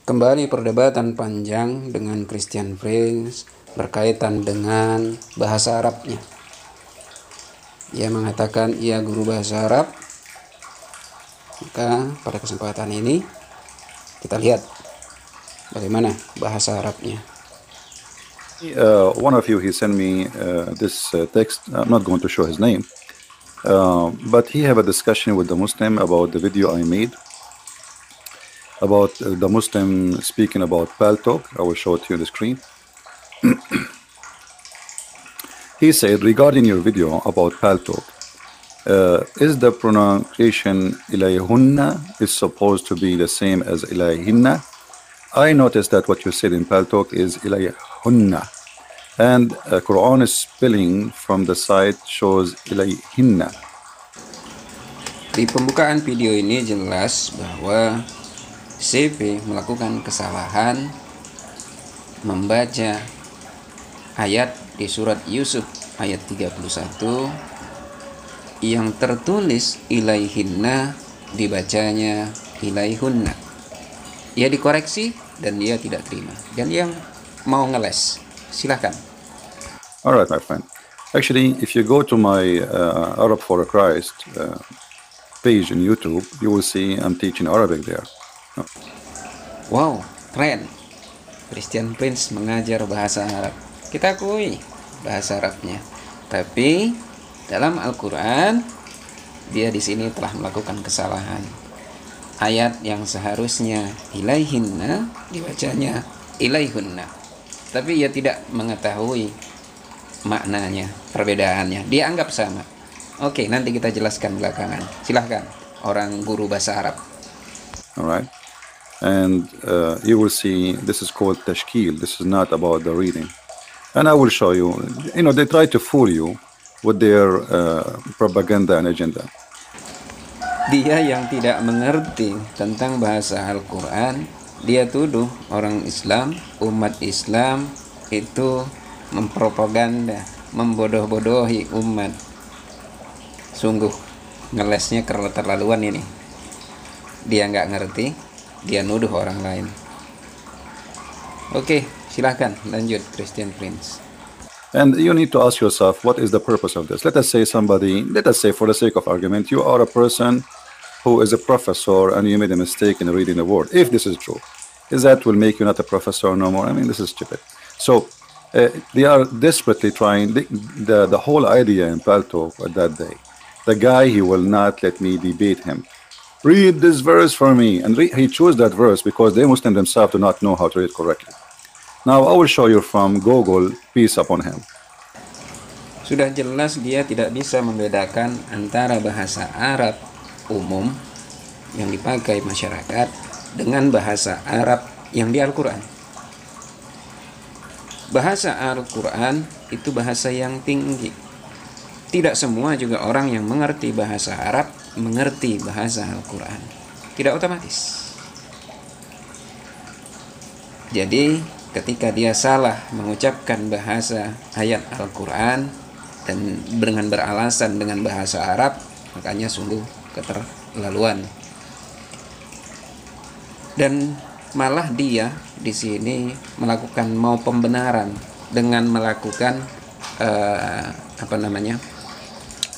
Kembali perdebatan panjang dengan Christian Prince berkaitan dengan bahasa Arabnya. Ia mengatakan ia guru bahasa Arab. Maka pada kesempatan ini kita lihat bagaimana bahasa Arabnya. One of you, he sent me this text. I'm not going to show his name, but he have a discussion with the Muslim about the video I made about the Muslim speaking about Paltalk. I will show it to you on the screen. He said, regarding your video about Paltalk, is the pronunciation ilayhunna is supposed to be the same as ilayhinna? I noticed that what you said in Paltalk is ilayhunna, and Quran spelling from the site shows ilayhinna. Di pembukaan video ini jelas bahwa CP melakukan kesalahan membaca ayat di surat Yusuf ayat 31 yang tertulis ilaihinna dibacanya ilaihunna. Ia dikoreksi dan dia tidak terima dan dia mau ngeles. Silahkan. Alright, my friend. Actually, if you go to my Arab for Christ page in YouTube, you will see I'm teaching Arabic there. Wow, keren. Christian Prince mengajar bahasa Arab. Kita akui bahasa Arabnya. Tapi dalam Al-Quran dia di sini telah melakukan kesalahan. Ayat yang seharusnya ilaihinna dibacanya ilaihunna. Tapi ia tidak mengetahui maknanya, perbedaannya. Dia anggap sama. Oke, nanti kita jelaskan belakangan. Silahkan, orang guru bahasa Arab. Alright. And you will see this is called tashkil. This is not about the reading. And I will show you. You know, they try to fool you with their propaganda and agenda. Dia yang tidak mengerti tentang bahasa Al-Quran, dia tuduh orang Islam, umat Islam itu mempropaganda, membodoh-bodohi umat. Sungguh ngelesnya keterlaluan ini. Dia nggak ngerti, dia nuduh orang lain. Oke, silahkan lanjut Christian Prince. And you need to ask yourself, what is the purpose of this? Let us say for the sake of argument, you are a person who is a professor and you made a mistake in reading the word. If this is true, is that will make you not a professor no more? I mean, this is stupid. So they are desperately trying, the whole idea in Paltalk at that day, the guy, he will not let me debate him. Read this verse for me. And he chose that verse because they Muslims themselves do not know how to read correctly. Now I will show you from Google, peace upon him. Sudah jelas dia tidak bisa membedakan antara bahasa Arab umum yang dipakai masyarakat dengan bahasa Arab yang di Al-Quran. Bahasa Al-Quran itu bahasa yang tinggi. Tidak semua juga orang yang mengerti bahasa Arab mengerti bahasa Al-Quran. Tidak otomatis. Jadi ketika dia salah mengucapkan bahasa ayat Al-Quran dan dengan beralasan dengan bahasa Arab, makanya sungguh keterlaluan. Dan malah dia di sini melakukan mau pembenaran dengan melakukan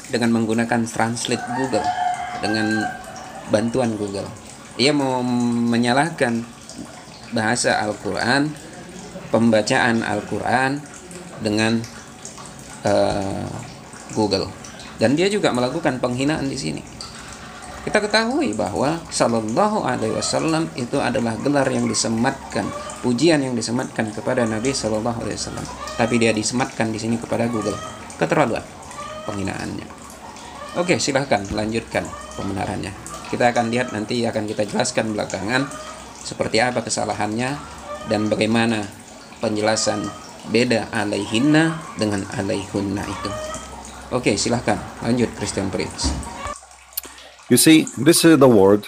dengan menggunakan translate Google, dengan bantuan Google. Ia mau menyalahkan bahasa Al-Quran, pembacaan Al-Quran dengan Google, dan dia juga melakukan penghinaan di sini. Kita ketahui bahwa Sallallahu Alaihi Wasallam itu adalah gelar yang disematkan, pujian yang disematkan kepada Nabi Sallallahu Alaihi Wasallam, tapi dia disematkan di sini kepada Google. Keterlaluan penghinaannya. Oke, silahkan lanjutkan pembenarannya. Kita akan lihat nanti, akan kita jelaskan belakangan seperti apa kesalahannya dan bagaimana penjelasan beda alaihinna dengan alaihunna itu. Oke, silahkan lanjut Christian Prince. You see, this is the word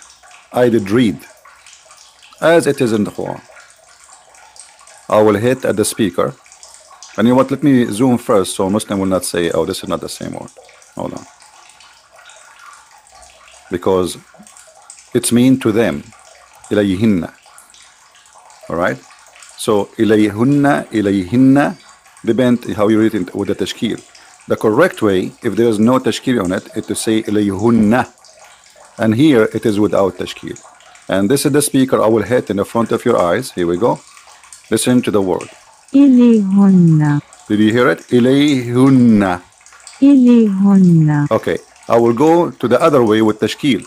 I did read as it is in the Quran. I will hit at the speaker, and you know what, let me zoom first so Muslim will not say, oh, this is not the same word. Hold on. Because it's mean to them, ilayhinna. All right. So ilayhunna, ilayhinna, depend how you read it with the tashkil. The correct way, if there is no tashkil on it, is to say ilayhunna. And here it is without tashkil. And this is the speaker I will hit in the front of your eyes. Here we go. Listen to the word. إليهن Did you hear it? Ilayhunna. إليهن Okay. I will go to the other way with tashkil.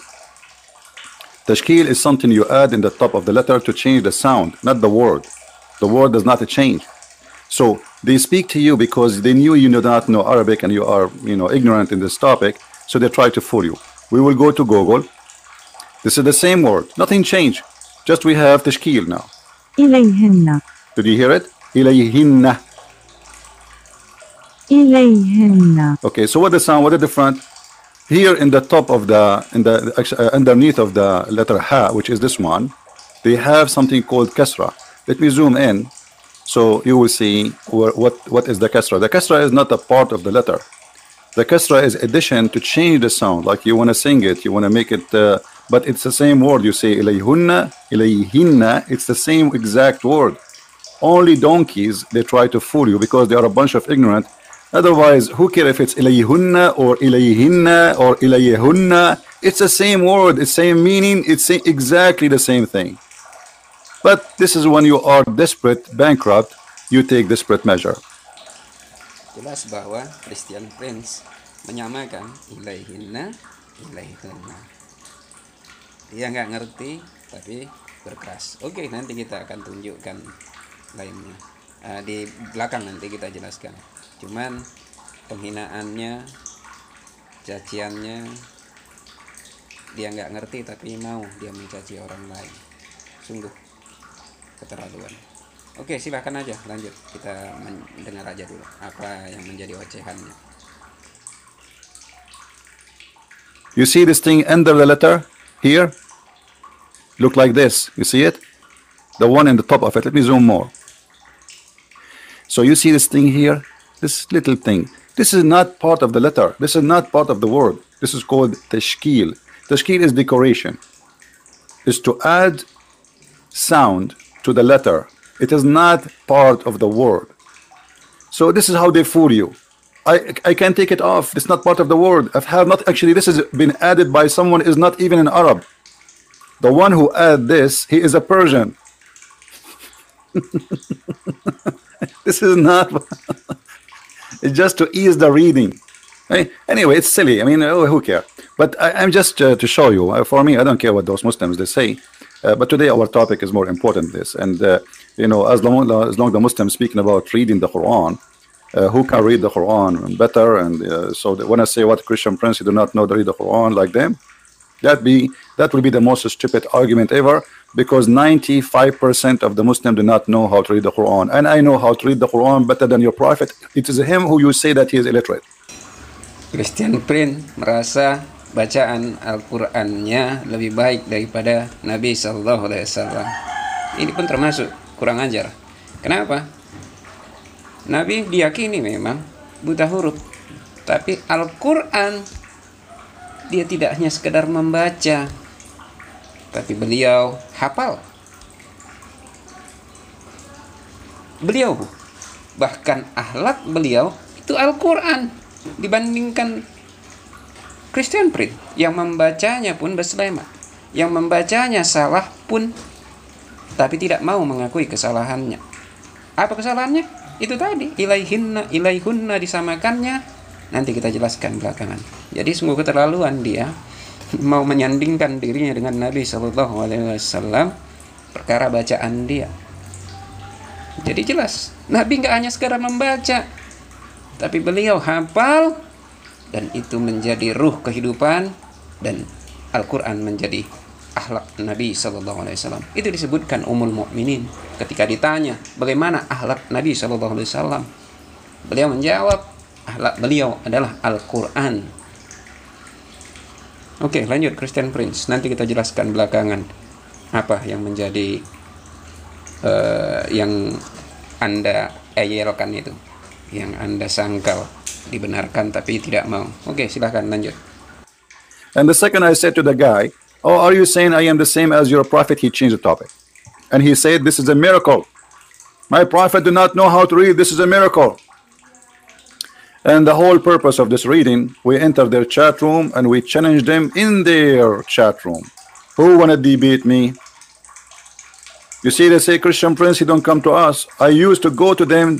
Tashkil is something you add in the top of the letter to change the sound, not the word. The word does not change. So they speak to you because they knew you do not know Arabic and you are, ignorant in this topic. So they try to fool you. We will go to Google. This is the same word. Nothing changed. Just we have tashkil now. إليهن Did you hear it? Ilayhinna. إليهن Okay. So what the sound? What is the different? Here in the top of underneath of the letter ha, which is this one, they have something called kasra. Let me zoom in, so you will see what is the kasra. The kasra is not a part of the letter. The kasra is addition to change the sound. Like you want to sing it, you want to make it, but it's the same word. You say ilayhunna, ilayhinna. It's the same exact word. Only donkeys they try to fool you because they are a bunch of ignorant. Otherwise, who cares if it's ilayhunna or ilayhinna or ilayhunna? It's the same word, it's same meaning, it's exactly the same thing. But this is when you are desperate, bankrupt, you take desperate measure. Jelas bahwa Christian Prince menyamakan ilaihinna, ilaihunna. Dia nggak ngerti tapi berkeras. Oke, nanti kita akan tunjukkan lainnya. Di belakang nanti kita jelaskan. Cuman penghinaannya, caciannya, dia nggak ngerti tapi mau dia mencaci orang lain. Sungguh keterlaluan. Oke, silakan aja lanjut. Kita mendengar aja dulu apa yang menjadi ocehannya. You see this thing under the letter here? Look like this. You see it? The one in the top of it. Let me zoom more. So you see this thing here? This little thing. This is not part of the letter. This is not part of the word. This is called tashkil. Tashkil is decoration. Is to add sound to the letter. It is not part of the word. So this is how they fool you. I can't take it off. It's not part of the word. I have not actually. This has been added by someone is not even an Arab. The one who added this, he is a Persian. This is not. It's just to ease the reading. Anyway, it's silly. I mean, who cares? But I'm just to show you. For me, I don't care what those Muslims they say. But today our topic is more important. This and as long the Muslims speaking about reading the Quran, who can read the Quran better? And so when I say what Christian Prince you do not know to read the Quran like them, that will be the most stupid argument ever. Because 95% of the Muslims do not know how to read the Quran, and I know how to read the Quran better than your prophet. It is him who you say that he is illiterate. Christian Prince merasa bacaan Al-Qur'annya lebih baik daripada Nabi Sallallahu Alaihi Wasallam. Ini pun termasuk kurang ajar. Kenapa? Nabi diyakini memang buta huruf, tapi Al-Qur'an dia tidak hanya sekedar membaca, tapi beliau hafal. Beliau bahkan akhlak beliau itu Al-Qur'an dibandingkan Christian Prince yang membacanya pun berselema, yang membacanya salah pun tapi tidak mau mengakui kesalahannya. Apa kesalahannya? Itu tadi ilaihinna, ilaihunna disamakannya. Nanti kita jelaskan belakangan. Jadi sungguh keterlaluan dia mau menyandingkan dirinya dengan Nabi Shallallahu Alaihi Wasallam perkara bacaan dia. Jadi jelas Nabi nggak hanya sekadar membaca, tapi beliau hafal dan itu menjadi ruh kehidupan dan Al-Quran menjadi akhlak Nabi Shallallahu Alaihi Wasallam. Itu disebutkan Ummul Mukminin ketika ditanya bagaimana akhlak Nabi Shallallahu Alaihi Wasallam, beliau menjawab akhlak beliau adalah Al-Quran. Oke, lanjut Christian Prince. Nanti kita jelaskan belakangan apa yang menjadi yang Anda eyelkan itu, yang Anda sangkal dibenarkan tapi tidak mau. Oke, silahkan lanjut. And the second I said to the guy, "Oh, are you saying I am the same as your prophet?" He changed the topic. and he said this is a miracle. My prophet do not know how to read. This is a miracle. And the whole purpose of this reading, we enter their chat room and we challenge them in their chat room. Who wanna debate me? You see, they say, Christian Prince, you don't come to us. I used to go to them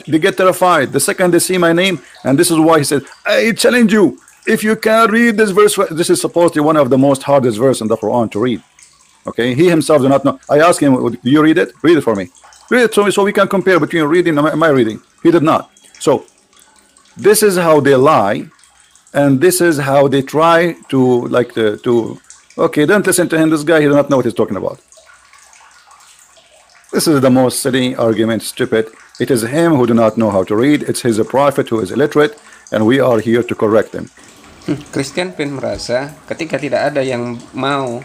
they get terrified the second they see my name, and this is why he said, I challenge you. If you can read this verse, this is supposedly one of the most hardest verse in the Quran to read. Okay, he himself do not know. I asked him, do you read it? Read it for me. Read it so we can compare between reading and my reading. He did not. So this is how they lie, and this is how they try to okay, don't listen to him. This guy, he does not know what he's talking about. This is the most silly argument, stupid. It is him who do not know how to read. It's his prophet who is illiterate, and we are here to correct him. Christian Prince merasa ketika tidak ada yang mau,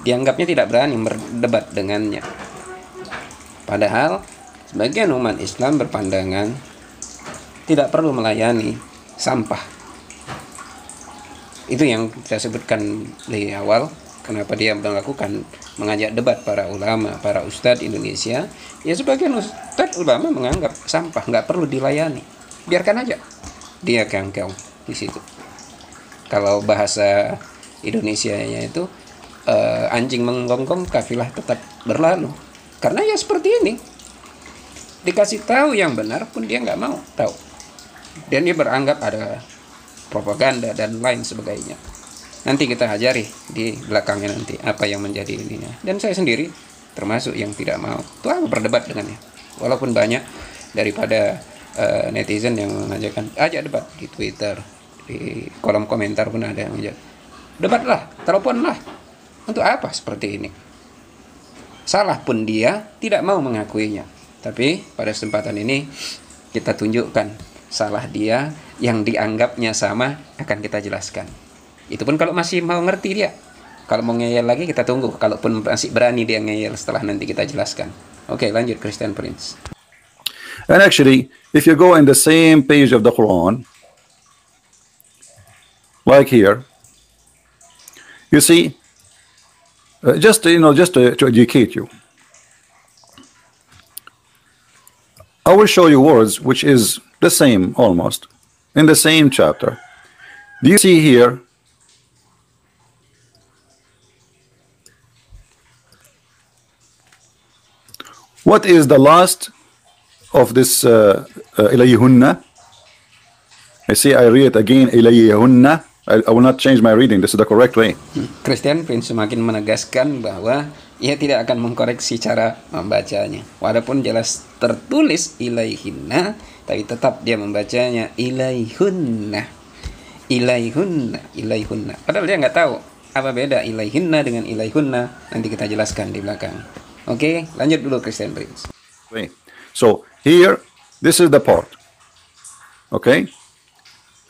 dianggapnya tidak berani berdebat dengannya. Padahal sebagian umat Islam berpandangan tidak perlu melayani sampah. Itu yang saya sebutkan di awal, kenapa dia melakukan mengajak debat para ulama, para ustadz Indonesia. Ya sebagian ustadz ulama menganggap sampah nggak perlu dilayani, biarkan aja dia keong-keong di situ. Kalau bahasa Indonesianya itu anjing menggonggong, kafilah tetap berlalu. Karena ya seperti ini, dikasih tahu yang benar pun dia nggak mau tahu, dan dia beranggap ada propaganda dan lain sebagainya. Nanti kita ajari di belakangnya nanti apa yang menjadi ininya. Dan saya sendiri termasuk yang tidak mau. Itu aku berdebat dengannya. Walaupun banyak daripada netizen yang mengajarkan ajak debat di Twitter, di kolom komentar pun ada yang ajak. Debatlah, teleponlah. Untuk apa seperti ini? Salah pun dia tidak mau mengakuinya. Tapi pada kesempatan ini kita tunjukkan salah dia yang dianggapnya sama, akan kita jelaskan. Itu pun kalau masih mau ngerti dia. Kalau mau ngeyel lagi kita tunggu. Kalaupun masih berani dia ngeyel setelah nanti kita jelaskan. Oke, lanjut Christian Prince. And actually, if you go in the same page of the Quran, like here, you see, just to educate you, I will show you words which is the same almost in the same chapter. Do you see here? What is the last of this ilayhunna? I see, I read it again, ilayhunna. I will not change my reading. This is the correct way. Christian Prince semakin menegaskan bahwa ia tidak akan mengkoreksi cara membacanya. Walaupun jelas tertulis ilaihinna, tapi tetap dia membacanya ilaihunna. Ilaihunna, ilaihunna. Padahal dia nggak tahu apa beda ilaihinna dengan ilaihunna. Nanti kita jelaskan di belakang. Oke, lanjut dulu Christian Prince. Okay. So here, this is the part. Okay?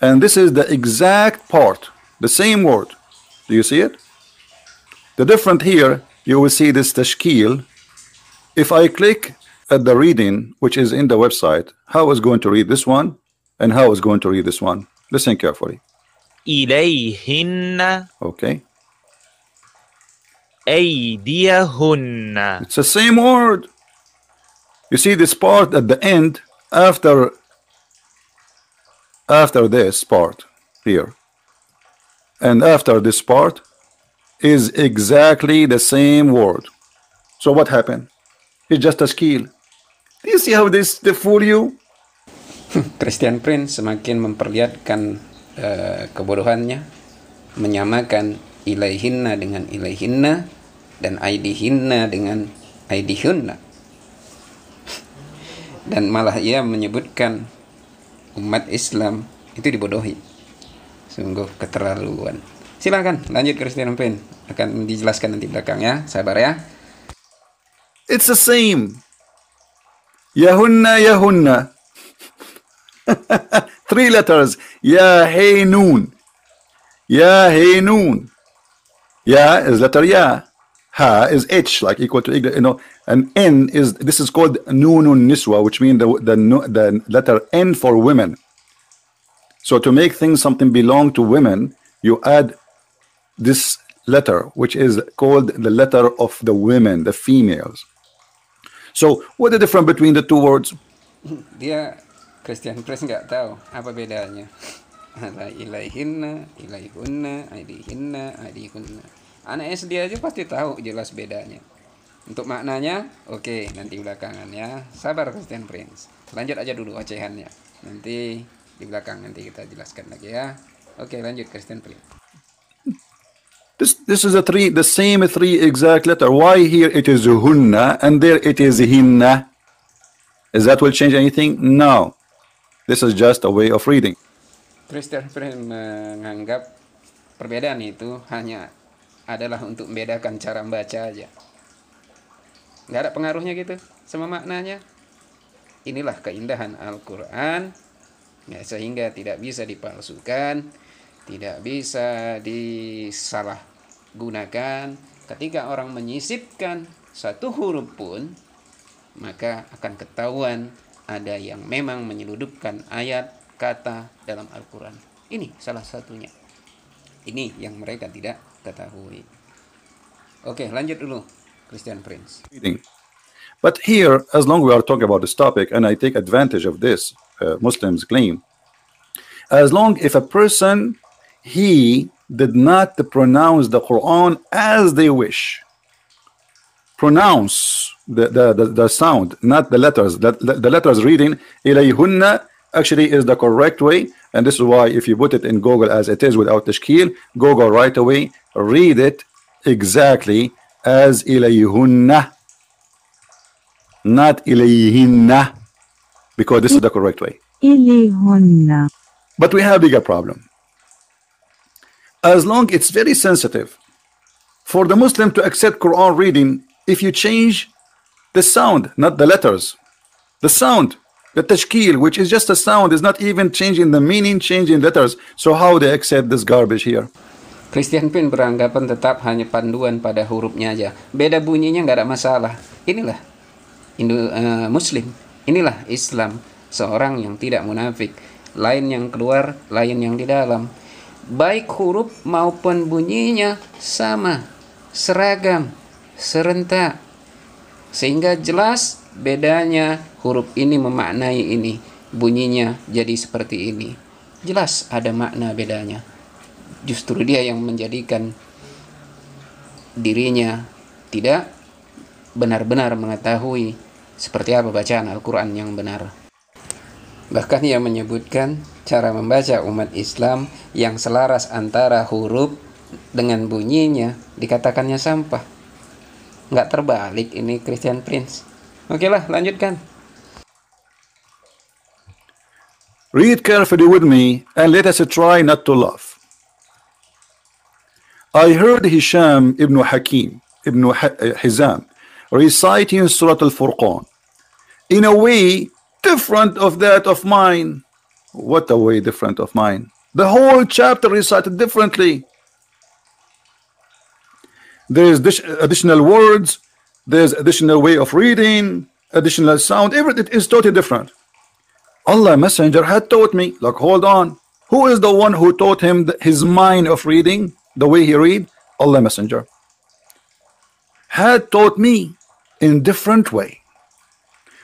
And this is the exact part, the same word. Do you see it? The different here, you will see this tashkil. If I click at the reading, which is in the website, how is going to read this one and how is going to read this one? Listen carefully. إليهن Okay. أيديهن. It's the same word. You see this part at the end after this part here, and after this part is exactly the same word. So what happened? It's just a skill. Do you see how they fool you? Christian Prince semakin memperlihatkan kebodohannya, menyamakan ilaihinna dengan ilaihinna dan aidihinna dengan aidihunna, dan malah ia menyebutkan umat Islam itu dibodohi. Sungguh keterlaluan. Silakan lanjut Christian Prince, akan dijelaskan nanti belakang ya, sabar ya. It's the same. Yahunna yahunna. 3 letters. Ya hey noon. Ya hey noon. Ya is letter ya. Ha is H, like equal to, and N is, this is called Nunun Niswa, which means the letter N for women. So to make things something belong to women, you add this letter, which is called the letter of the women, the females. So what the difference between the two words? Dia Christian Prince nggak tahu apa bedanya. Ada ilaihinna, ilaihunna, aidihinna, aidihunna. Anak SD aja pasti tahu jelas bedanya. Untuk maknanya, oke, nanti belakangan ya. Sabar Christian Prince. Lanjut aja dulu ocehannya. Nanti di belakang nanti kita jelaskan lagi ya. Oke, lanjut Christian Prince. This is the same three exact letter. Why here it is hunna and there it is hinna? Is that will change anything? No. This is just a way of reading. Christian Prince menganggap perbedaan itu hanya adalah untuk membedakan cara membaca aja. Nggak ada pengaruhnya gitu sama maknanya. Inilah keindahan Al-Quran ya, sehingga tidak bisa dipalsukan, tidak bisa disalahgunakan. Ketika orang menyisipkan satu huruf pun, maka akan ketahuan ada yang memang menyeludupkan ayat kata dalam Al-Quran. Ini salah satunya. Ini yang mereka tidak ketahui. Oke, lanjut dulu Christian Prince. But here, as long as we are talking about this topic, and I take advantage of this Muslims claim, as long if a person he did not pronounce the Quran as they wish, pronounce the sound, not the letters. The letters reading ilayhunna actually is the correct way, and this is why if you put it in Google as it is without tashkil, Google right away read it exactly as ilayhunna, not ilayhinna, because this is the correct way. إليهن. But we have a bigger problem. As long it's very sensitive for the Muslim to accept Quran reading if you change the sound, not the letters. The sound, the tashkil, which is just a sound, is not even changing the meaning, changing letters. So how they accept this garbage here? Christian Prince beranggapan tetap hanya panduan pada hurufnya aja. Beda bunyinya nggak ada masalah. Inilah Muslim. Inilah Islam. Seorang yang tidak munafik. Lain yang keluar, lain yang di dalam. Baik huruf maupun bunyinya sama, seragam, serentak. Sehingga jelas bedanya huruf ini memaknai ini. Bunyinya jadi seperti ini. Jelas ada makna bedanya. Justru dia yang menjadikan dirinya tidak benar-benar mengetahui seperti apa bacaan Al-Quran yang benar. Bahkan ia menyebutkan cara membaca umat Islam yang selaras antara huruf dengan bunyinya dikatakannya sampah. Nggak terbalik ini Christian Prince. Oke lah, lanjutkan. Read carefully with me and let us try not to laugh. I heard Hisham ibn Hakim ibn Hizam reciting Surah Al-Furqan in a way different of that of mine. What a way different of mine. The whole chapter recited differently. There's additional words, there's additional way of reading, additional sound, everything is totally different. Allah Messenger had taught me, like, hold on, who is the one who taught him his mind of reading, the way he read? Allah Messenger had taught me in different way.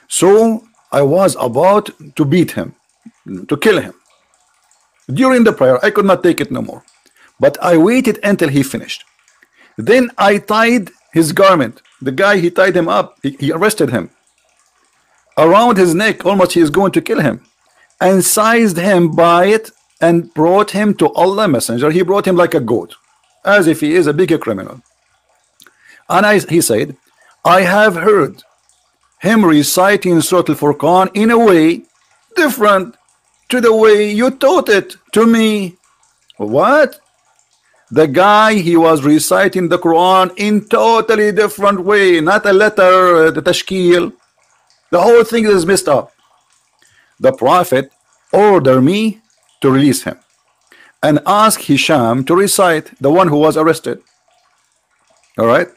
So I was about to beat him, to kill him. During the prayer, I could not take it no more. But I waited until he finished. Then I tied his garment. The guy, he tied him up. He arrested him. Around his neck, almost he is going to kill him. And seized him by it and brought him to Allah Messenger. He brought him like a goat, as if he is a bigger criminal. And he said, I have heard him reciting Surah Al-Furqan in a way different to the way you taught it to me. What? The guy, he was reciting the Quran in totally different way, not a letter, the tashkil. The whole thing is messed up. The Prophet ordered me to release him and ask Hisham to recite, the one who was arrested. All right.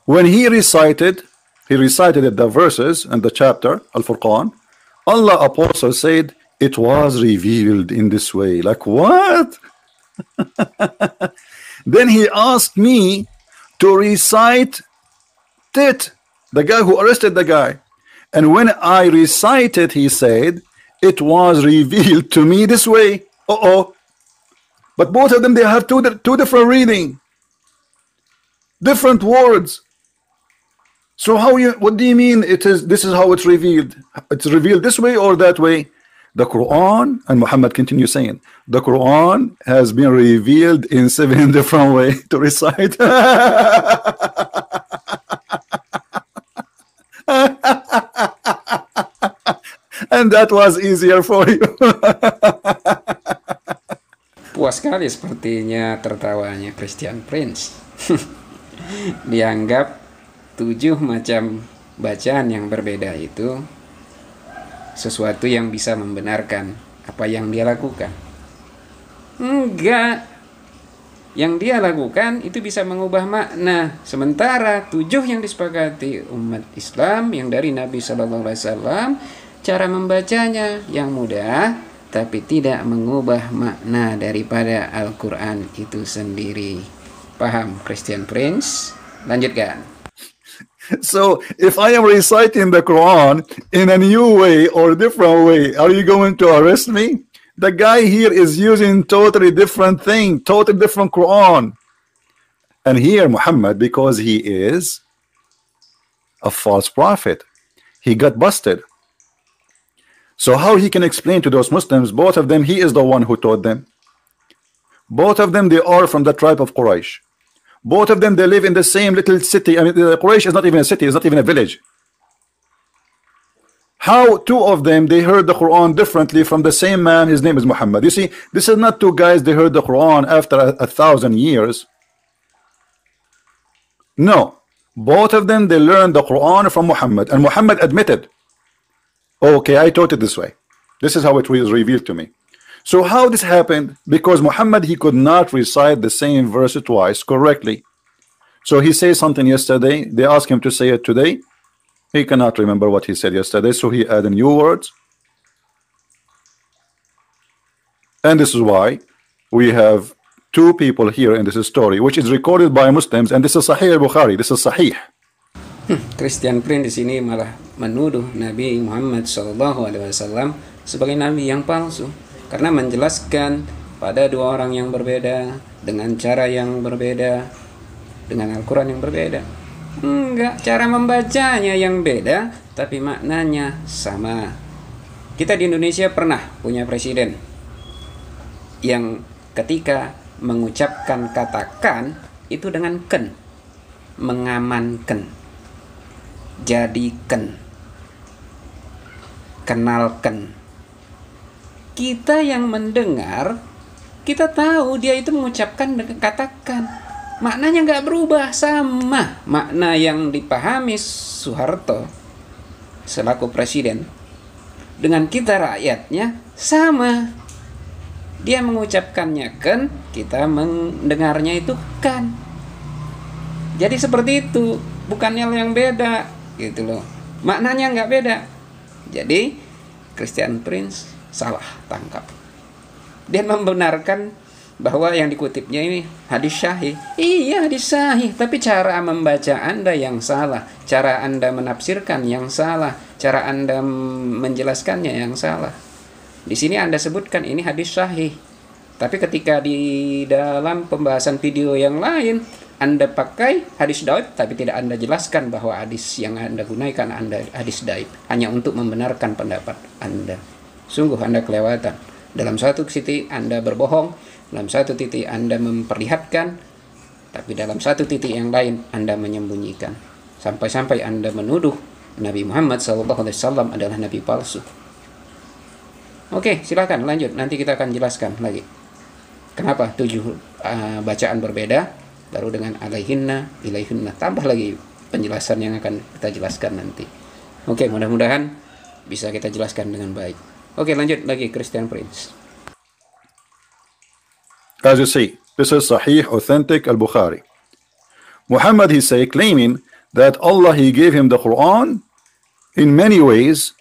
When he recited the verses and the chapter Al-Furqan, Allah Apostle said it was revealed in this way. Like, what? Then he asked me to recite it, the guy who arrested the guy. And when I recited, he said, it was revealed to me this way. But both of them, they have two different reading, different words. So what do you mean this is how it's revealed? It's revealed this way or that way? The Quran, and Muhammad continues saying, the Quran has been revealed in 7 different ways to recite. And that was easier for you. Puas sekali sepertinya tertawanya Christian Prince. Dianggap 7 macam bacaan yang berbeda itu sesuatu yang bisa membenarkan apa yang dia lakukan. Enggak. Yang dia lakukan itu bisa mengubah makna. Sementara 7 yang disepakati umat Islam yang dari Nabi SAW, cara membacanya yang mudah tapi tidak mengubah makna daripada Al-Quran itu sendiri. Paham Christian Prince? Lanjutkan. So if I am reciting the Quran in a new way or different way, are you going to arrest me? The guy here is using totally different thing, totally different Quran. And here Muhammad, because he is a false prophet, he got busted. So how he can explain to those Muslims, both of them, he is the one who taught them. Both of them, they are from the tribe of Quraysh. Both of them, they live in the same little city. I mean, Quraysh is not even a city, it's not even a village. How 2 of them, they heard the Quran differently from the same man, his name is Muhammad. You see, this is not 2 guys, they heard the Quran after 1,000 years. No, both of them, they learned the Quran from Muhammad, and Muhammad admitted, okay, I taught it this way. This is how it was revealed to me. So how this happened? Because Muhammad, he could not recite the same verse twice correctly. So he says something yesterday, they asked him to say it today. He cannot remember what he said yesterday, so he added new words. And this is why we have 2 people here in this story, which is recorded by Muslims, and this is Sahih al-Bukhari, this is Sahih. Christian Prince di sini malah menuduh Nabi Muhammad SAW sebagai nabi yang palsu. Karena menjelaskan pada 2 orang yang berbeda dengan cara yang berbeda dengan Al-Quran yang berbeda. Enggak, cara membacanya yang beda tapi maknanya sama. Kita di Indonesia pernah punya presiden yang ketika mengucapkan katakan itu dengan ken, mengamankan, jadikan, kenalkan. Kita yang mendengar, kita tahu dia itu mengucapkan dengan katakan, maknanya nggak berubah, sama makna yang dipahami Soeharto selaku presiden dengan kita rakyatnya sama. Dia mengucapkannya kan, kita mendengarnya itu kan. Jadi seperti itu, bukannya yang beda gitu loh, maknanya nggak beda. Jadi Christian Prince salah tangkap. Dia membenarkan bahwa yang dikutipnya ini hadis sahih. Iya, hadis sahih, tapi cara membaca Anda yang salah, cara Anda menafsirkan yang salah, cara Anda menjelaskannya yang salah. Di sini Anda sebutkan ini hadis sahih, tapi ketika di dalam pembahasan video yang lain Anda pakai hadis dhaif, tapi tidak Anda jelaskan bahwa hadis yang Anda gunakan Anda hadis dhaif, hanya untuk membenarkan pendapat Anda. Sungguh Anda kelewatan. Dalam satu titik Anda berbohong, dalam satu titik Anda memperlihatkan, tapi dalam satu titik yang lain Anda menyembunyikan. Sampai-sampai Anda menuduh Nabi Muhammad SAW adalah nabi palsu. Oke, silakan lanjut. Nanti kita akan jelaskan lagi kenapa 7 bacaan berbeda, baru dengan alaihinna, ilaihinna, tambah lagi penjelasan yang akan kita jelaskan nanti. Oke, mudah-mudahan bisa kita jelaskan dengan baik. Oke, lanjut lagi Christian Prince. As you see, this is Sahih, authentic al-Bukhari. Muhammad, he say, claiming that Allah, he gave him the Quran in many ways,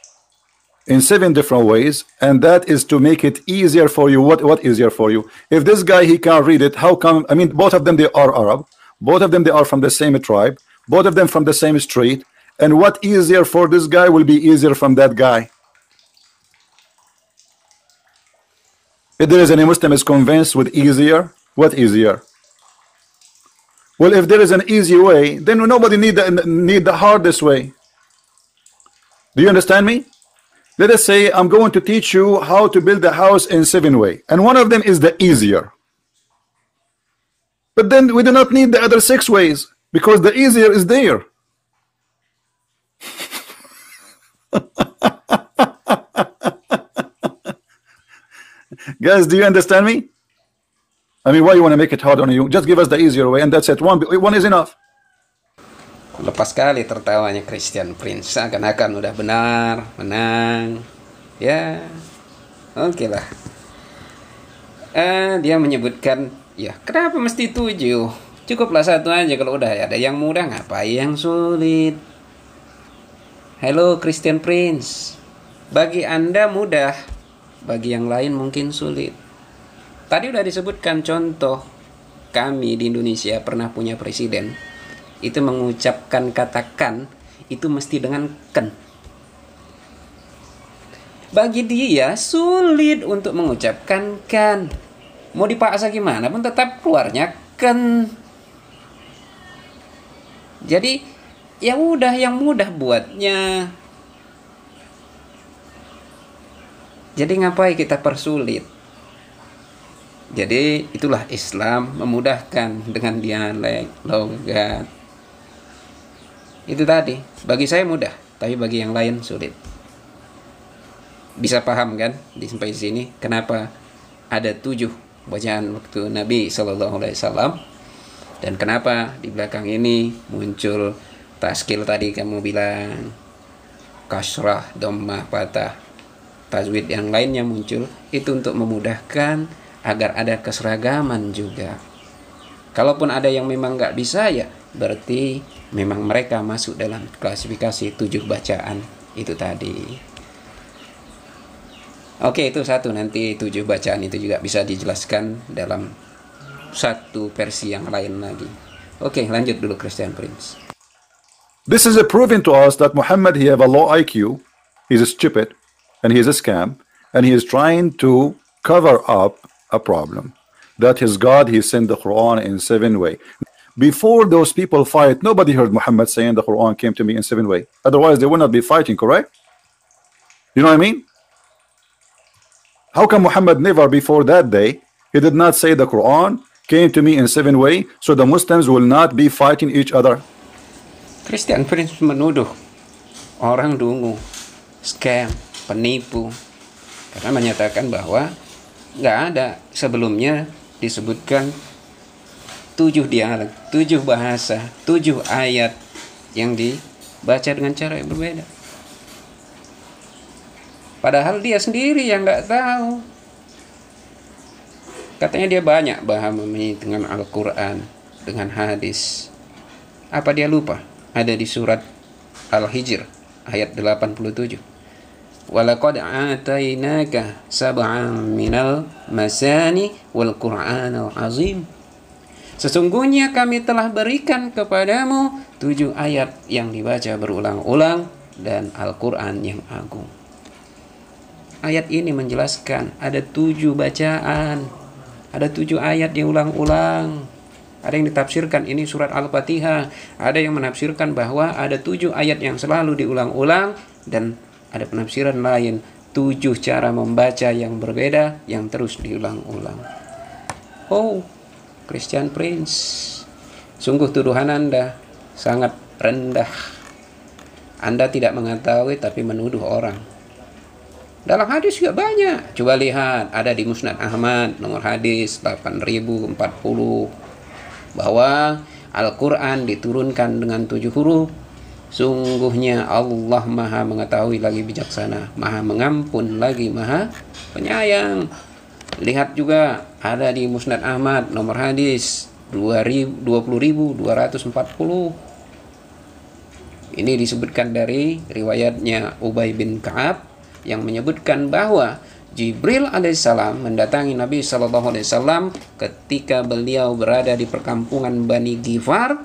in 7 different ways, and that is to make it easier for you. What easier for you? If this guy, he can't read it, how come? I mean, both of them, they are Arab. Both of them, they are from the same tribe. both of them from the same street, and what easier for this guy will be easier from that guy. If there is any Muslim is convinced with easier, what easier? Well, if there is an easy way, then nobody need the hardest way. Do you understand me? Let us say I'm going to teach you how to build a house in 7 ways, and one of them is the easier. But then we do not need the other 6 ways because the easier is there. Guys, do you understand me? I mean, why you want to make it hard on you? Just give us the easier way and that's it. One is enough. Lepas kali tertawanya Christian Prince, seakan-akan udah benar, menang. Ya, oke lah. Dia menyebutkan, ya kenapa mesti 7? Cukuplah 1 aja kalau udah ada yang mudah, ngapain yang sulit? Hello Christian Prince, bagi Anda mudah, bagi yang lain mungkin sulit. Tadi udah disebutkan contoh, kami di Indonesia pernah punya presiden, itu mengucapkan katakan itu mesti dengan ken. Bagi dia sulit untuk mengucapkan kan. Mau dipaksa gimana pun tetap keluarnya ken. Jadi ya udah yang mudah buatnya. Jadi ngapain kita persulit? Jadi itulah Islam, memudahkan dengan dialek, logat. Itu tadi, bagi saya mudah, tapi bagi yang lain sulit. Bisa paham kan sampai sini kenapa ada 7 bacaan waktu Nabi SAW, dan kenapa di belakang ini muncul taskil tadi kamu bilang, kasrah, dhammah, fathah, tajwid yang lainnya muncul, itu untuk memudahkan agar ada keseragaman juga. Kalaupun ada yang memang nggak bisa, ya berarti memang mereka masuk dalam klasifikasi 7 bacaan itu tadi. Oke, itu satu. Nanti 7 bacaan itu juga bisa dijelaskan dalam satu versi yang lain lagi. Oke, lanjut dulu Christian Prince. This is a proving to us that Muhammad, he have a low IQ, he's stupid, and he is a scam, and he is trying to cover up a problem. That his God, he sent the Quran in 7 ways. Before those people fight, nobody heard Muhammad saying the Quran came to me in 7 ways. Otherwise, they would not be fighting, correct? You know what I mean? How come Muhammad never before that day, he did not say the Quran came to me in 7 ways, so the Muslims will not be fighting each other? Christian Prince menuduh orang dungu, scam, penipu, karena menyatakan bahwa nggak ada sebelumnya disebutkan 7 dialek, 7 bahasa, 7 ayat yang dibaca dengan cara yang berbeda. Padahal dia sendiri yang nggak tahu. Katanya dia banyak memahami dengan Al-Quran, dengan hadis. Apa dia lupa? Ada di surat Al-Hijr ayat 87. Walaqad atainaka sab'an minal masani wal Qur'anal azim. Sesungguhnya kami telah berikan kepadamu 7 ayat yang dibaca berulang-ulang dan Al-Quran yang agung. Ayat ini menjelaskan ada 7 bacaan, ada 7 ayat yang ulang-ulang. Ada yang ditafsirkan ini surat Al-Fatihah, ada yang menafsirkan bahwa ada 7 ayat yang selalu diulang-ulang, dan ada penafsiran lain 7 cara membaca yang berbeda yang terus diulang-ulang. Oh, Christian Prince, sungguh tuduhan Anda sangat rendah. Anda tidak mengetahui tapi menuduh orang. Dalam hadis juga banyak. Coba lihat, ada di Musnad Ahmad nomor hadis 8040 bahwa Al-Quran diturunkan dengan 7 huruf. Sungguhnya Allah Maha mengetahui lagi bijaksana, Maha mengampun lagi Maha penyayang. Lihat juga ada di Musnad Ahmad nomor hadis 20.240. Ini disebutkan dari riwayatnya Ubay bin Ka'ab yang menyebutkan bahwa Jibril alaihissalam mendatangi Nabi SAW ketika beliau berada di perkampungan Bani Ghifar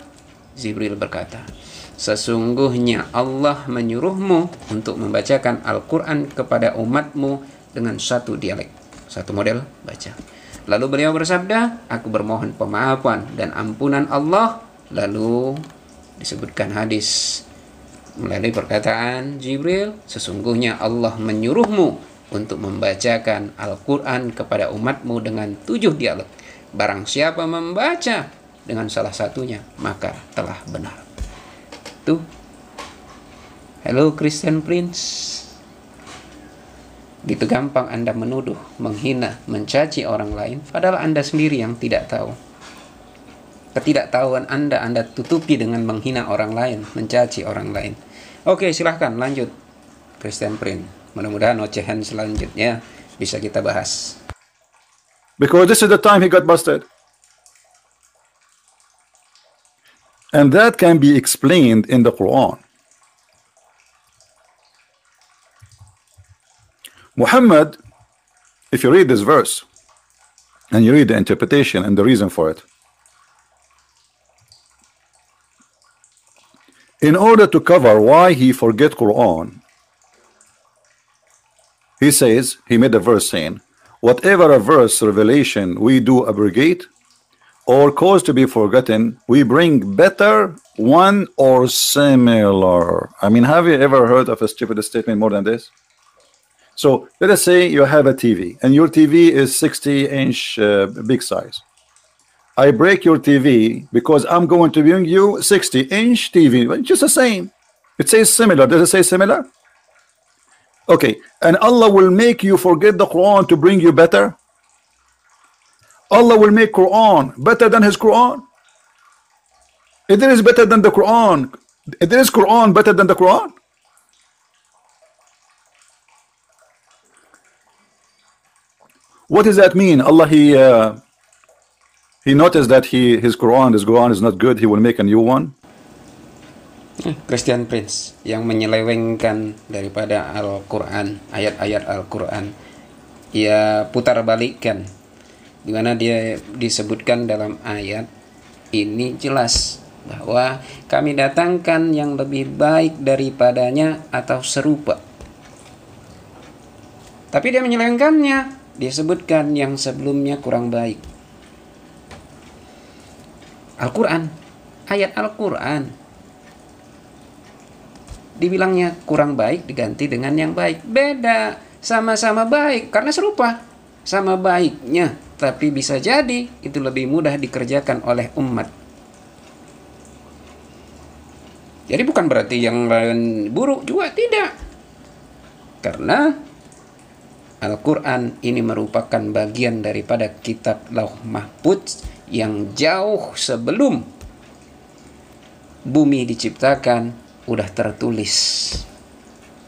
Jibril berkata, sesungguhnya Allah menyuruhmu untuk membacakan Al-Quran kepada umatmu dengan satu dialek, satu model baca. Lalu beliau bersabda, aku bermohon pemaafan dan ampunan Allah. Lalu disebutkan hadis melalui perkataan Jibril, sesungguhnya Allah menyuruhmu untuk membacakan Al-Quran kepada umatmu dengan 7 dialek. Barang siapa membaca dengan salah satunya, maka telah benar. Tuh, hello Christian Prince. Gitu gampang Anda menuduh, menghina, mencaci orang lain, padahal Anda sendiri yang tidak tahu. Ketidaktahuan Anda tutupi dengan menghina orang lain, mencaci orang lain. Oke, silahkan lanjut Christian Prince. Mudah-mudahan ocehan selanjutnya bisa kita bahas. Because this is the time he got busted. And that can be explained in the Quran. Muhammad, if you read this verse and you read the interpretation and the reason for it, in order to cover why he forget Quran, he says, he made a verse saying, whatever a verse revelation we do abrogate or cause to be forgotten, we bring better one or similar. I mean, have you ever heard of a stupid statement more than this? So let us say you have a TV and your TV is 60-inch big size. I break your TV because I'm going to bring you 60-inch TV. Just the same. It says similar. Does it say similar? Okay. And Allah will make you forget the Quran to bring you better. Allah will make Quran better than his Quran. If there is better than the Quran, if there is Quran better than the Quran. What does that mean? Allah, he noticed that his Quran is not good. He will make a new one. Christian Prince yang menyelewengkan daripada Al-Quran, ayat-ayat Al-Quran, ia putar balikkan, di mana dia disebutkan dalam ayat ini jelas bahwa kami datangkan yang lebih baik daripadanya atau serupa. Tapi dia menyelewengkannya, dia sebutkan yang sebelumnya kurang baik. Al-Quran, ayat Al-Quran, dibilangnya kurang baik diganti dengan yang baik. Beda, sama-sama baik karena serupa, sama baiknya, tapi bisa jadi itu lebih mudah dikerjakan oleh umat. Jadi bukan berarti yang lain buruk juga, tidak. Karena Al-Quran ini merupakan bagian daripada kitab Lauh Mahfuz yang jauh sebelum bumi diciptakan udah tertulis.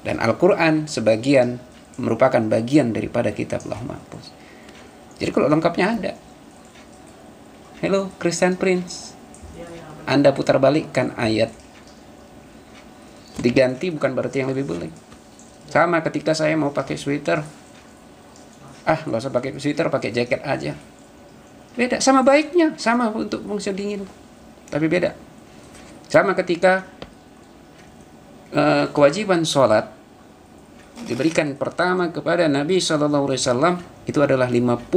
Dan Al-Quran sebagian merupakan bagian daripada kitab Lauh Mahfuz. Jadi kalau lengkapnya ada. Hello Christian Prince, Anda putar balikkan ayat, diganti bukan berarti yang lebih baik. Sama ketika saya mau pakai sweater, nggak usah pakai sweater, pakai jaket aja. Beda, sama baiknya, sama untuk musim dingin, tapi beda. Sama ketika kewajiban sholat diberikan pertama kepada Nabi SAW, itu adalah 50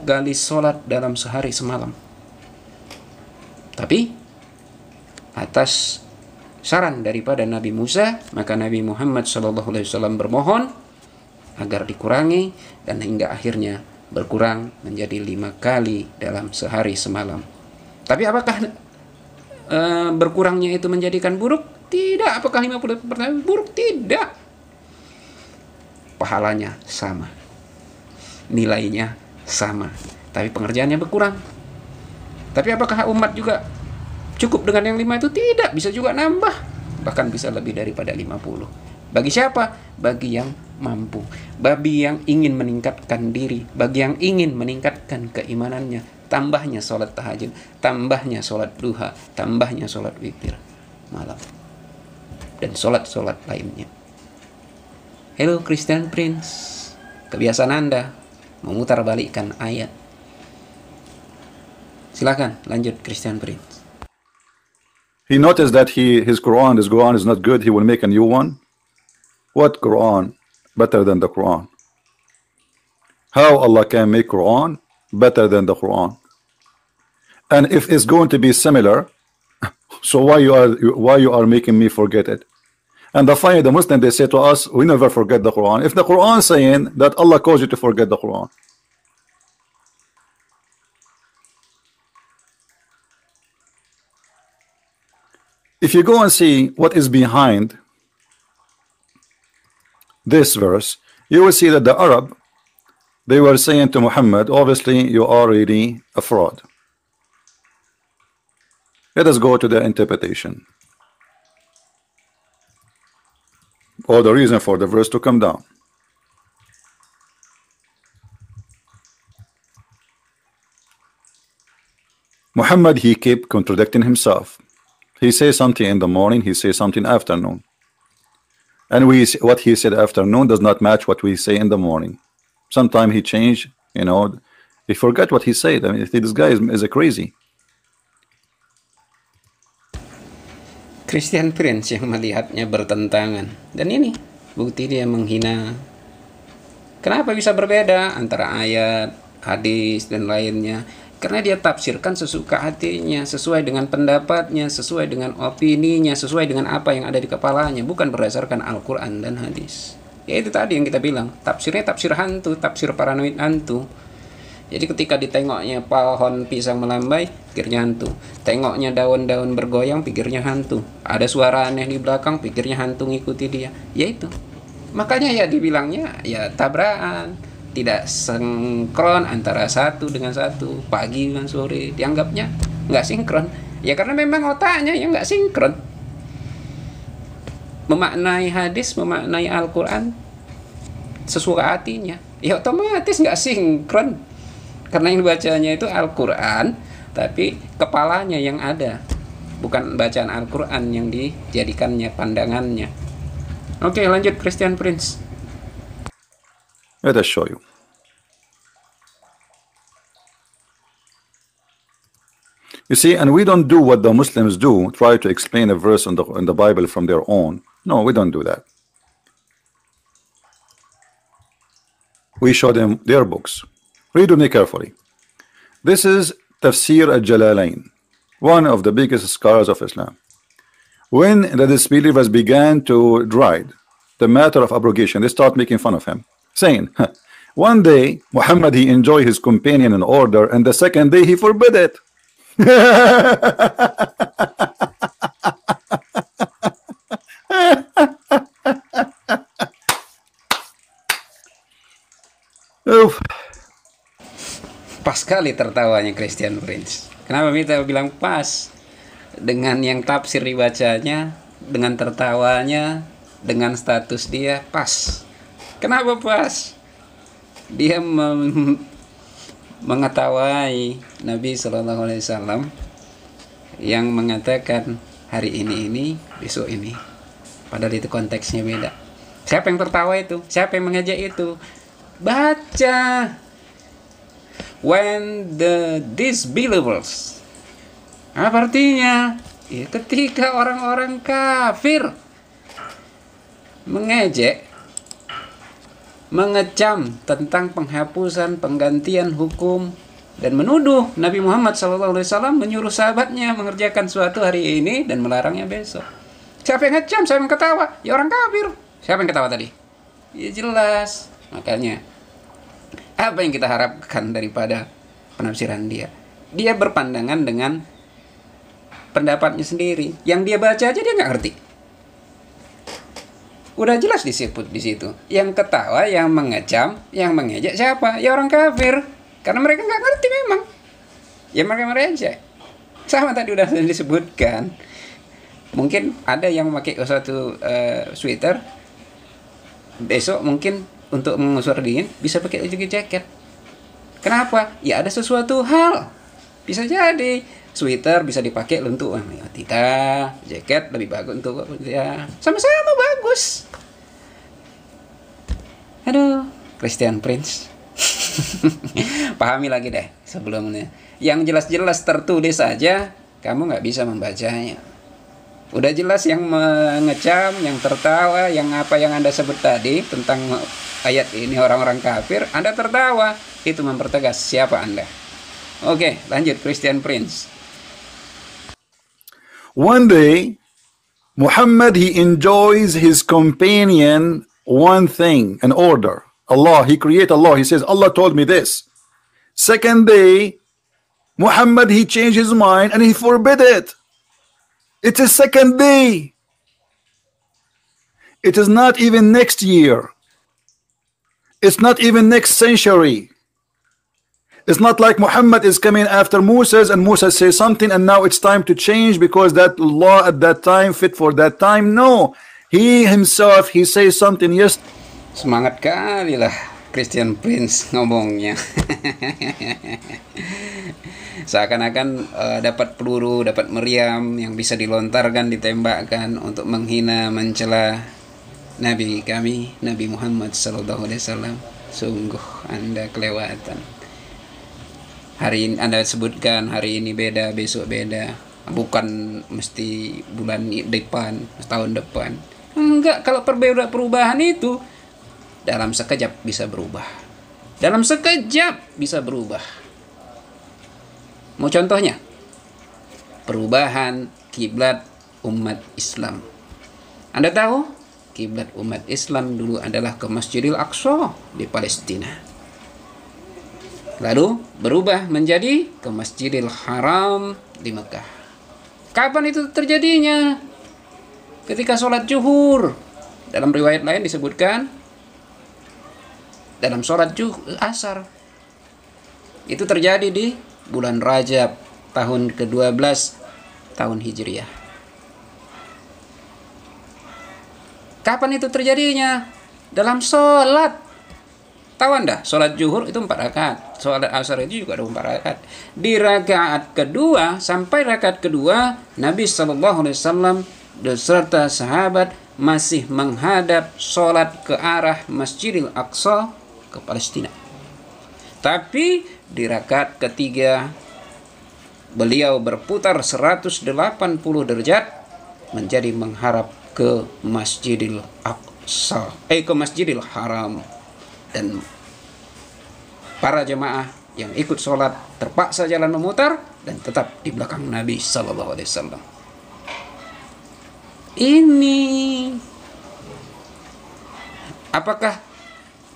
kali sholat dalam sehari semalam. Tapi atas saran daripada Nabi Musa, maka Nabi Muhammad SAW bermohon agar dikurangi, dan hingga akhirnya berkurang menjadi 5 kali dalam sehari semalam. Tapi apakah berkurangnya itu menjadikan buruk? Tidak. Apakah 50 pertama buruk? Tidak. Pahalanya sama, nilainya sama, tapi pengerjaannya berkurang. Tapi apakah umat juga cukup dengan yang 5 itu? Tidak, bisa juga nambah, bahkan bisa lebih daripada 50. Bagi siapa? Bagi yang mampu, bagi yang ingin meningkatkan diri, bagi yang ingin meningkatkan keimanannya, tambahnya sholat tahajud, tambahnya sholat duha, tambahnya sholat witir malam, dan sholat-sholat lainnya. Hello Christian Prince, kebiasaan Anda memutar balikkan ayat. Silakan lanjut Christian Prince. He noticed that his Quran is not good. He will make a new one. What Quran better than the Quran? How Allah can make Quran better than the Quran? And if it's going to be similar, so why you are making me forget it? And the Muslim, they say to us, we never forget the Quran. If the Quran is saying that Allah calls you to forget the Quran, if you go and see what is behind this verse, you will see that the Arab, they were saying to Muhammad, obviously you are really a fraud. Let us go to the interpretation, or the reason for the verse to come down. Muhammad, he kept contradicting himself. He says something in the morning, he says something afternoon. And what he said afternoon does not match what we say in the morning. Sometimes he changed, you know, he forgot what he said. I mean, this guy is a crazy. Christian Prince yang melihatnya bertentangan. Dan ini bukti dia menghina. Kenapa bisa berbeda antara ayat, hadis, dan lainnya? Karena dia tafsirkan sesuka hatinya, sesuai dengan pendapatnya, sesuai dengan opininya, sesuai dengan apa yang ada di kepalanya, bukan berdasarkan Al-Quran dan hadis. Ya itu tadi yang kita bilang, tafsirnya tafsir hantu, tafsir paranoid hantu. Jadi ketika ditengoknya pohon pisang melambai, pikirnya hantu. Tengoknya daun-daun bergoyang, pikirnya hantu. Ada suara aneh di belakang, pikirnya hantu ngikuti dia. Ya itu. Makanya ya dibilangnya ya tabrakan. Tidak sinkron antara satu dengan satu, pagi dengan sore, dianggapnya nggak sinkron. Ya karena memang otaknya yang nggak sinkron. Memaknai hadis, memaknai Al-Quran sesuai hatinya, ya otomatis nggak sinkron. Karena yang bacanya itu Al-Quran, tapi kepalanya yang ada, bukan bacaan Al-Quran yang dijadikannya pandangannya. Oke, lanjut Christian Prince. Let us show you. You see, and we don't do what the Muslims do, try to explain a verse in the Bible from their own. No, we don't do that. We show them their books. Read with me carefully. This is Tafsir al-Jalalain, one of the biggest scholars of Islam. When the disbelievers began to deride the matter of abrogation, they start making fun of him, saying, one day Muhammad, he enjoyed his companion in order, and the second day he forbid it. Pas sekali tertawanya Christian Prince. Kenapa kita bilang pas? Dengan yang tafsir dibacanya, dengan tertawanya, dengan status dia pas. Kenapa pas? Dia mengetahui Nabi SAW yang mengatakan hari ini, besok ini. Padahal itu konteksnya beda. Siapa yang tertawa itu? Siapa yang mengejek itu? Baca. When the disbelievers. Apa artinya? Ya, ketika orang-orang kafir mengejek, mengecam tentang penghapusan, penggantian hukum, dan menuduh Nabi Muhammad SAW menyuruh sahabatnya mengerjakan suatu hari ini dan melarangnya besok. Siapa yang ngecam? Siapa yang ketawa? Ya orang kafir. Siapa yang ketawa tadi? Ya jelas. Makanya apa yang kita harapkan daripada penafsiran dia? Dia berpandangan dengan pendapatnya sendiri. Yang dia baca aja dia nggak ngerti. Udah jelas disebut di situ. Yang ketawa, yang mengecam, yang mengejek siapa? Ya orang kafir. Karena mereka nggak ngerti memang. Ya mereka mengejek. Sama tadi udah disebutkan. Mungkin ada yang memakai suatu sweater. Besok mungkin untuk mengusir dingin bisa pakai baju jaket. Kenapa? Ya ada sesuatu hal. Bisa jadi sweater bisa dipakai untuk tidak, jaket lebih bagus untuk ya sama-sama bagus. Aduh, Christian Prince. Pahami lagi deh sebelumnya. Yang jelas-jelas tertulis saja kamu nggak bisa membacanya. Udah jelas yang mengecam, yang tertawa, yang apa yang Anda sebut tadi tentang ayat ini orang-orang kafir, Anda tertawa. Itu mempertegas siapa Anda. Oke, lanjut Christian Prince. One day, Muhammad, he enjoys his companion one thing, an order. Allah, he created Allah. He says, Allah told me this. Second day, Muhammad, he changed his mind and he forbid it. It's a second day. It is not even next year. It's not even next century. It's not like Muhammad is coming after Moses and Musa says something and now it's time to change because that law at that time fit for that time. No, he himself, he says something. Yes. Semangat kali lah Christian Prince ngomongnya. Seakan-akan dapat peluru, dapat meriam yang bisa dilontarkan, ditembakkan untuk menghina, mencela Nabi kami, Nabi Muhammad SAW. Sungguh Anda kelewatan. Hari ini Anda sebutkan hari ini beda, besok beda. Bukan mesti bulan depan, tahun depan. Enggak, kalau perubahan itu dalam sekejap bisa berubah. Dalam sekejap bisa berubah. Mau contohnya? Perubahan kiblat umat Islam. Anda tahu? Kiblat umat Islam dulu adalah ke Masjidil Aqsa di Palestina. Lalu berubah menjadi ke Masjidil Haram di Mekah. Kapan itu terjadinya? Ketika sholat zuhur. Dalam riwayat lain disebutkan dalam sholat asar. Itu terjadi di bulan Rajab tahun ke-12 tahun Hijriah. Kapan itu terjadinya? Dalam sholat. Tahu Anda, sholat zuhur itu 4 rakaat. Sholat asar itu juga ada 4 rakaat. Di rakaat kedua, sampai rakaat kedua, Nabi SAW beserta sahabat masih menghadap sholat ke arah Masjidil Aqsa ke Palestina. Tapi di rakaat ketiga, beliau berputar 180 derajat menjadi mengharap ke Masjidil Aqsa, ke Masjidil Haram. Dan para jemaah yang ikut sholat terpaksa jalan memutar dan tetap di belakang Nabi SAW. Ini apakah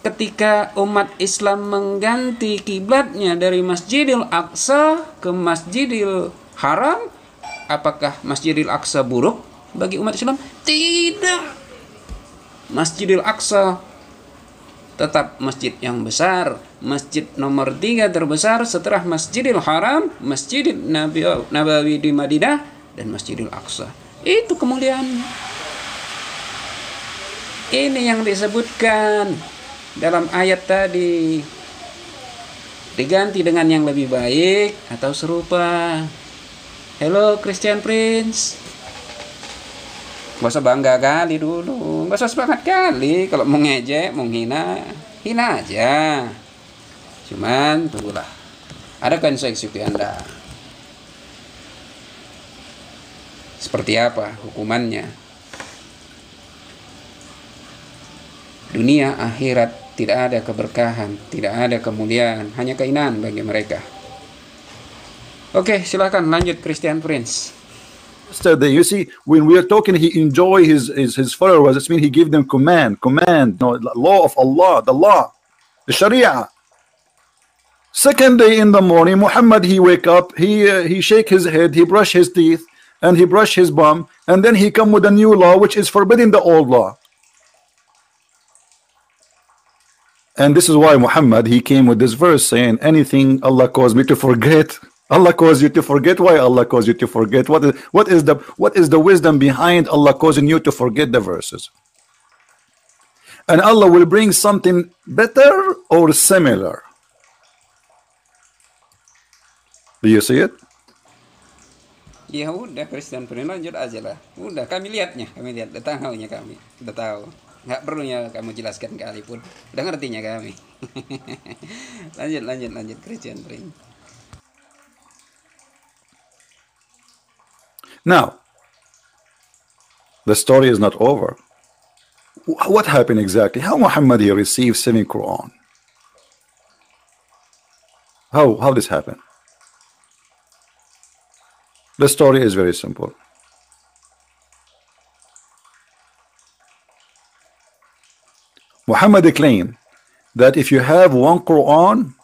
ketika umat Islam mengganti kiblatnya dari Masjidil Aqsa ke Masjidil Haram, apakah Masjidil Aqsa buruk bagi umat Islam? Tidak. Masjidil Aqsa tetap masjid yang besar, masjid nomor 3 terbesar setelah Masjidil Haram, Masjid Nabawi di Madinah, dan Masjidil Aqsa. Itu kemuliaan. Ini yang disebutkan dalam ayat tadi. Diganti dengan yang lebih baik atau serupa. Hello Christian Prince. Gak usah bangga kali dulu, gak usah semangat kali. Kalau mau ngejek, mau hina aja. Cuman tunggulah, ada konsekuensi Anda. Seperti apa hukumannya? Dunia akhirat tidak ada keberkahan, tidak ada kemuliaan, hanya kehinaan bagi mereka. Oke, silakan lanjut Christian Prince. Yesterday, you see, when we are talking, he enjoy his followers. It means he give them command, no, law of Allah, the law, the Sharia. Second day in the morning, Muhammad, he wake up, he shake his head, he brush his teeth, and he brush his bum, and then he come with a new law which is forbidding the old law. And this is why Muhammad, he came with this verse saying, anything Allah caused me to forget, Allah caused you to forget. Why Allah caused you to forget? What is the wisdom behind Allah causing you to forget the verses? And Allah will bring something better or similar. Do you see it? Ya udah Christian Prince, lanjut aja lah. Udah kami lihatnya, udah tahunya kami, udah tahu. Nggak perlunya kamu jelaskan kali pun, udah ngertinya kami. lanjut Christian Prince. Now, The story is not over. What happened exactly? How Muhammad he received 7 Quran? How this happened? The story is very simple. Muhammad claimed that if you have one Quran,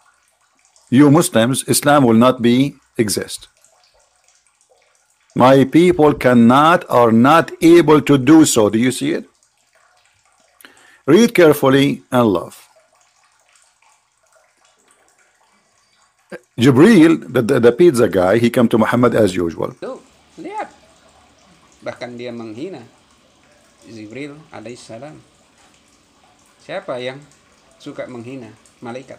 you Muslims, Islam will not be exist. My people cannot, are not able to do so. Do you see it? Read carefully and love. Jibril, the pizza guy, he came to Muhammad as usual. Tuh, lihat. Bahkan dia menghina Jibril alaihissalam. Siapa yang suka menghina malaikat?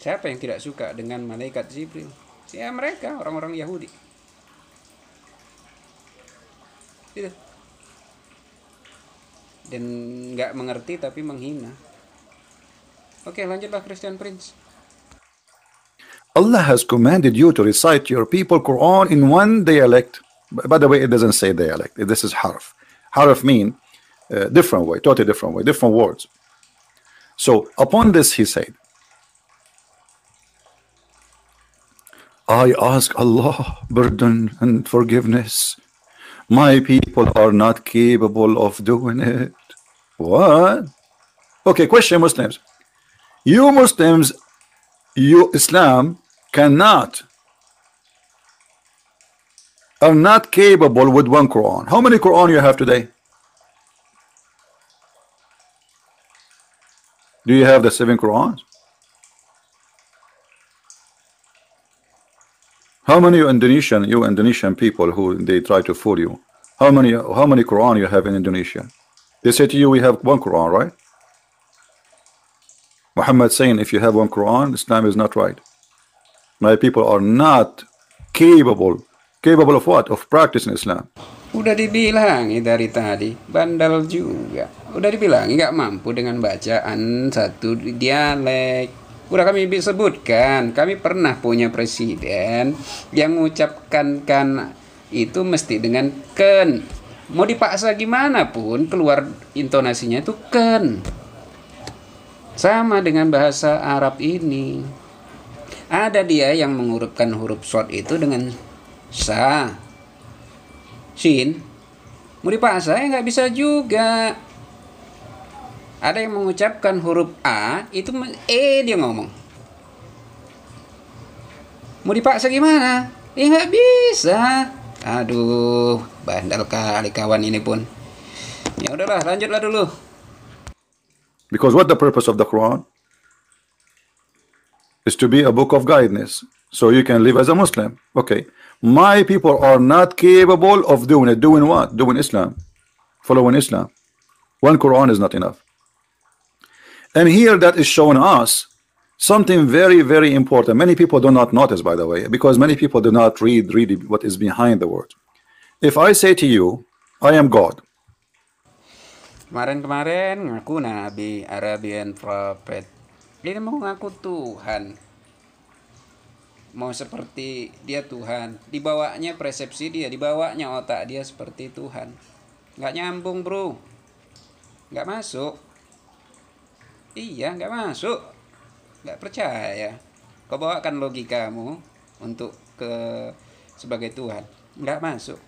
Siapa yang tidak suka dengan malaikat Jibril? Ya mereka, orang-orang Yahudi. Gitu. Dan nggak mengerti tapi menghina. Oke, lanjutlah Christian Prince. Allah has commanded you to recite to your people Quran in one dialect. By the way, it doesn't say dialect. This is harf. Harf mean different way, totally different way, different words. So upon this he said, I ask Allah pardon and forgiveness. My people are not capable of doing it. What? Okay, question Muslims. You Muslims, you Islam cannot, are not capable with one Quran. How many Quran you have today? Do you have the 7 Qurans? How many you Indonesian people who they try to fool you? How many Quran you have in Indonesia? They say to you we have one Quran, right? Muhammad saying if you have one Quran, Islam is not right. My people are not capable of what? Of practicing Islam. Udah dibilangi dari tadi, bandel juga. Udah dibilangi nggak mampu dengan bacaan satu dialek. Udah kami sebutkan, kami pernah punya presiden yang mengucapkan kan itu mesti dengan ken. Mau dipaksa gimana pun keluar intonasinya itu ken. Sama dengan bahasa Arab ini. Ada dia yang mengurutkan huruf short itu dengan sa, shin. Mau dipaksa ya nggak bisa juga. Ada yang mengucapkan huruf a itu dia ngomong. Mau dipaksa gimana? Ya nggak bisa. Aduh, bandel kali kawan ini pun. Ya udahlah, lanjutlah dulu. Because what the purpose of the Quran is to be a book of guidance, so you can live as a Muslim. Okay, my people are not capable of doing it. Doing what? Doing Islam, following Islam. One Quran is not enough. And here that is showing us something very, very important. Many people do not notice, by the way, because many people do not read really what is behind the word. If I say to you, I am God. Kemarin ngaku Nabi, Arabian Prophet. Dia mau ngaku Tuhan. Mau seperti dia Tuhan. Dibawanya persepsi dia, dibawanya otak dia seperti Tuhan. Nggak nyambung bro. Nggak masuk. Iya, nggak masuk. Nggak percaya. Kau bawakan logikamu untuk sebagai Tuhan. Nggak masuk.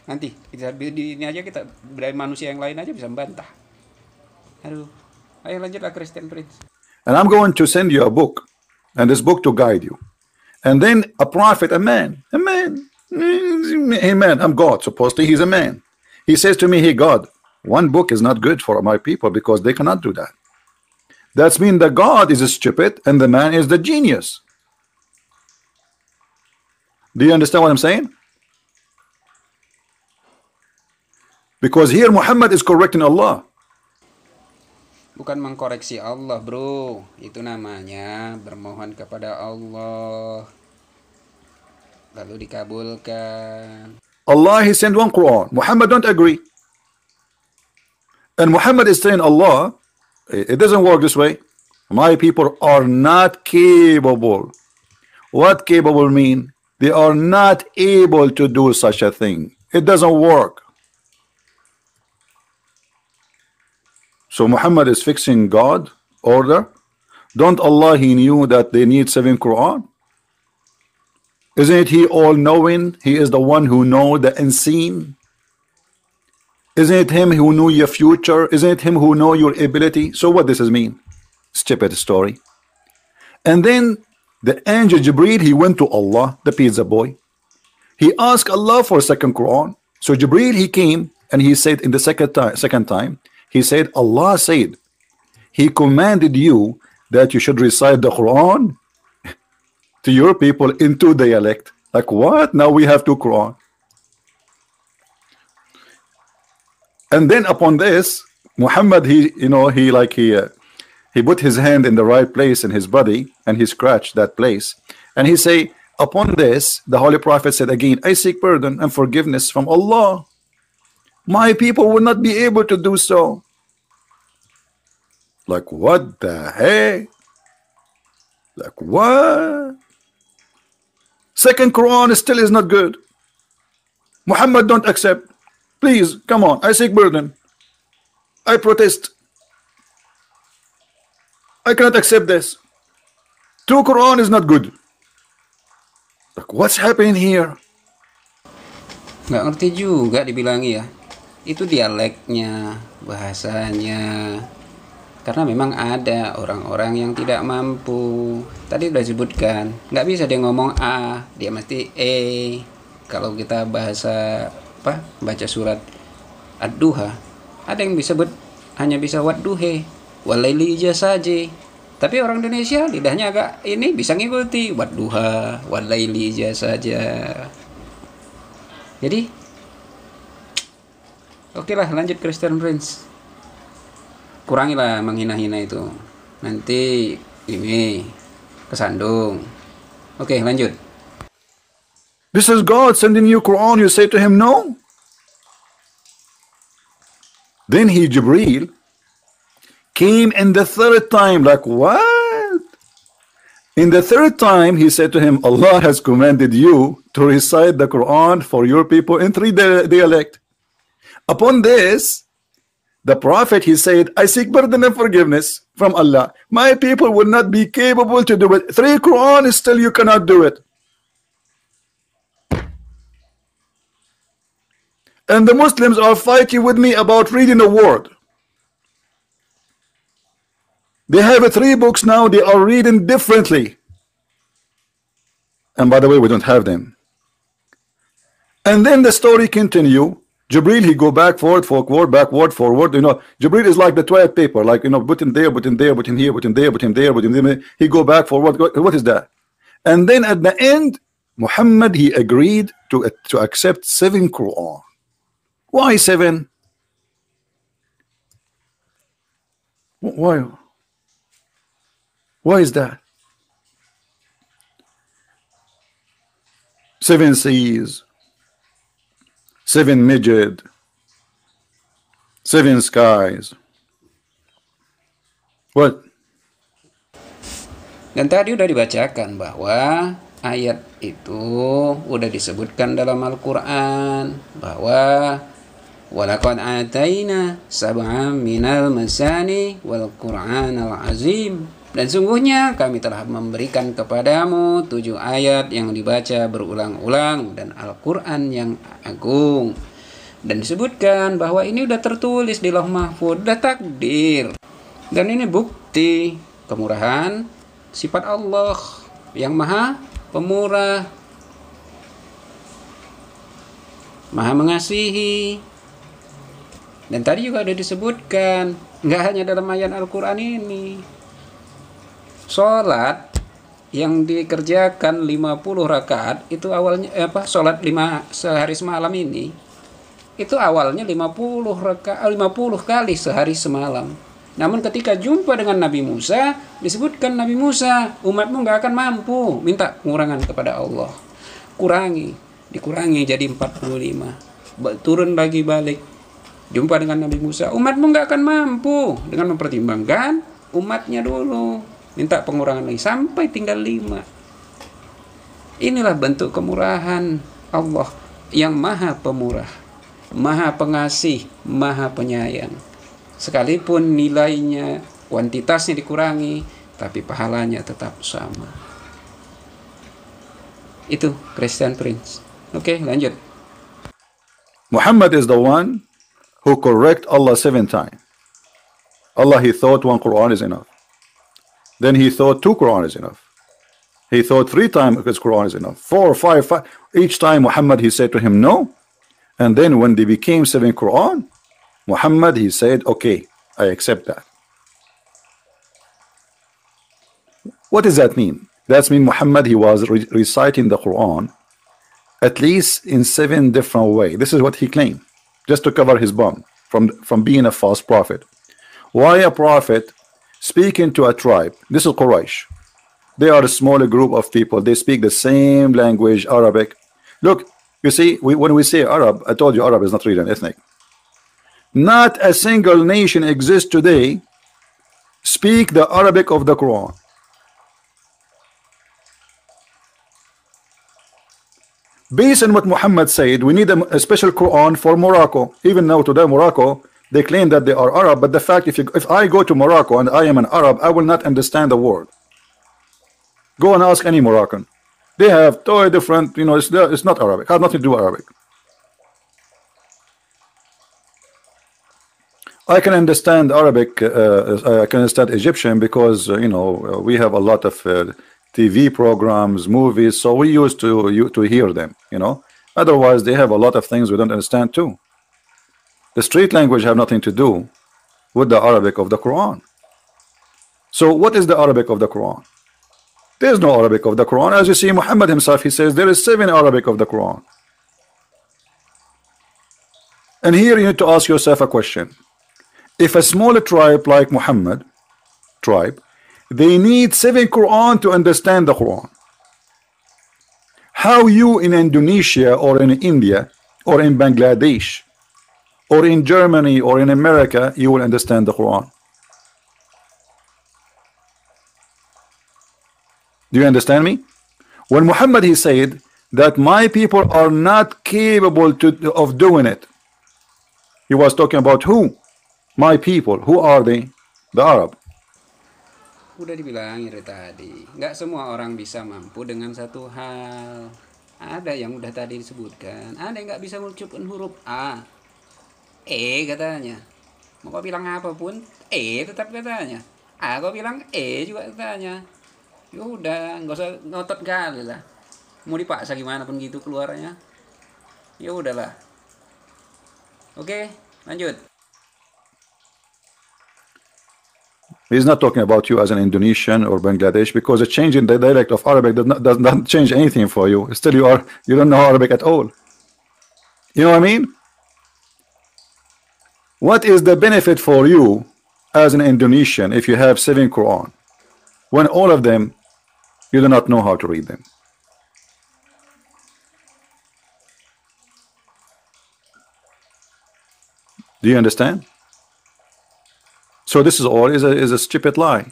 Nanti kita ini aja, kita dari manusia yang lain aja bisa membantah. Aduh, ayo lanjutlah Christian Prince. And I'm going to send you a book, and this book to guide you. And then a prophet, a man, I'm God. Supposedly he's a man. He says to me, hey God, one book is not good for my people because they cannot do that. That means the God is stupid and the man is the genius. Do you understand what I'm saying? Because here Muhammad is correcting Allah. Bukan mengkoreksi Allah bro. Itu namanya bermohon kepada Allah, lalu dikabulkan. Allah he sent one Quran. Muhammad don't agree. And Muhammad is saying Allah, it doesn't work this way. My people are not capable. What capable mean? They are not able to do such a thing. It doesn't work. So Muhammad is fixing God order. Don't Allah, he knew that they need 7 Quran? Isn't he all knowing? He is the one who know the unseen. Isn't it him who knew your future? Isn't it him who know your ability? So what does this mean? Stupid story. And then the angel Jibreel, he went to Allah, the pizza boy. He asked Allah for a second Quran. So Jibreel, he came and he said in the second time, he said, Allah said, he commanded you that you should recite the Quran to your people in 2 dialect. Like what? Now we have 2 Quran. And then upon this, Muhammad, he put his hand in the right place in his body and he scratched that place. And he say, upon this, the Holy Prophet said again, I seek pardon and forgiveness from Allah. My people will not be able to do so. Like what the heck? Like what? Second Quran still is not good. Muhammad don't accept. Please, come on. I seek pardon. I protest. I cannot accept this. 2 Quran is not good. Like what's happening here? Nggak ngerti juga dibilangi ya. Itu dialeknya, bahasanya. Karena memang ada orang-orang yang tidak mampu. Tadi udah disebutkan, nggak bisa dia ngomong A, dia mesti E. Kalau kita bahasa baca surat Ad-Duha, ada yang bisa hanya bisa wadduhe, walaili saja. Tapi orang Indonesia lidahnya agak ini bisa ngikuti wadduha, walaili saja. Jadi, oke lah, lanjut Christian Prince. Kurangilah menghina-hina itu. Nanti ini kesandung. Oke, lanjut. This is God sending you Quran. You say to him no. Then Jibreel came in the 3rd time. Like what? In the 3rd time he said to him, Allah has commanded you to recite the Quran for your people in 3 dialect. Upon this, the Prophet, he said, I seek pardon and forgiveness from Allah. My people will not be capable to do it. 3 Quran still you cannot do it. And the Muslims are fighting with me about reading the word. They have 3 books now. They are reading differently. And by the way, we don't have them. And then the story continue. Jibreel, he go back, forward, backward, forward. You know, Jibreel is like the toilet paper. Like, you know, put him there, put him there, put him here, put him there, put him there, put him there. He go back, forward. What is that? And then at the end, Muhammad, he agreed to accept 7 Quran. Why 7? Why? Why is that? 7 seas, 7 midget, 7 skies. What? Dan tadi udah dibacakan bahwa ayat itu udah disebutkan dalam Al-Quran bahwa walaqad ataina sab'an minal masani wal Qur'anal azim, dan sungguhnya kami telah memberikan kepadamu 7 ayat yang dibaca berulang-ulang dan Al-Quran yang agung. Dan disebutkan bahwa ini udah tertulis di Lauh Mahfuz, udah takdir. Dan ini bukti kemurahan sifat Allah yang maha pemurah, maha mengasihi. Dan tadi juga ada disebutkan, nggak hanya dalam ayat Al-Quran ini, sholat yang dikerjakan 50 rakaat itu awalnya sholat 5 sehari semalam ini, itu awalnya 50 rakaat, 50 kali sehari semalam. Namun ketika jumpa dengan Nabi Musa, disebutkan Nabi Musa, umatmu nggak akan mampu, minta pengurangan kepada Allah. Dikurangi jadi 45. Turun lagi balik. Jumpa dengan Nabi Musa, umatmu nggak akan mampu, dengan mempertimbangkan umatnya dulu. Minta pengurangan lagi sampai tinggal 5. Inilah bentuk kemurahan Allah yang maha pemurah, maha pengasih, maha penyayang. Sekalipun nilainya, kuantitasnya dikurangi, tapi pahalanya tetap sama. Itu Christian Prince. Oke, lanjut. Muhammad is the one who correct Allah 7 times. Allah, he thought 1 Quran is enough. Then he thought 2 Quran is enough. He thought 3 times his Quran is enough. 4, 5, 5. Each time Muhammad, he said to him no. And then when they became 7 Quran, Muhammad, he said, okay, I accept that. What does that mean? That means Muhammad, he was reciting the Quran at least in 7 different ways. This is what he claimed, just to cover his bum from being a false prophet. Why a prophet speaking to a tribe? This is Quraysh. They are a smaller group of people. They speak the same language, Arabic. Look, you see, when we say Arab, I told you Arab is not really an ethnic. Not a single nation exists today speak the Arabic of the Quran. Based on what Muhammad said, we need a special Quran for Morocco. Even now today, Morocco, they claim that they are Arab, but the fact, if I go to Morocco and I am an Arab, I will not understand the word. Go and ask any Moroccan. They have totally different, it's not Arabic. It has nothing to do with Arabic. I can understand Arabic, I can understand Egyptian because, we have a lot of TV programs, movies, so we used to hear them, Otherwise, they have a lot of things we don't understand too. The street language have nothing to do with the Arabic of the Quran. So what is the Arabic of the Quran? There is no Arabic of the Quran. As you see, Muhammad himself, he says there is 7 Arabic of the Quran. And here you need to ask yourself a question. If a smaller tribe like Muhammad tribe, they need 7 Quran to understand the Quran. How you in Indonesia or in India or in Bangladesh or in Germany or in America, you will understand the Quran? Do you understand me? When Muhammad, he said that my people are not capable of doing it, he was talking about who? My people. Who are they? The Arab. Udah dibilangin dari tadi, nggak semua orang bisa mampu dengan satu hal. Ada yang udah tadi disebutkan, ada yang nggak bisa mengucapkan huruf A, katanya. Mau kau bilang apapun, tetap katanya. Kau bilang juga katanya. Ya udah, nggak usah ngotot kali lah. Mau dipaksa gimana pun gitu keluarnya. Ya udahlah. Oke, lanjut. He's not talking about you as an Indonesian or Bangladesh, because a change in the dialect of Arabic does not change anything for you. Still, you don't know Arabic at all. You know what I mean? What is the benefit for you as an Indonesian if you have 7 Quran, when all of them you do not know how to read them? Do you understand? So this is all is a stupid lie.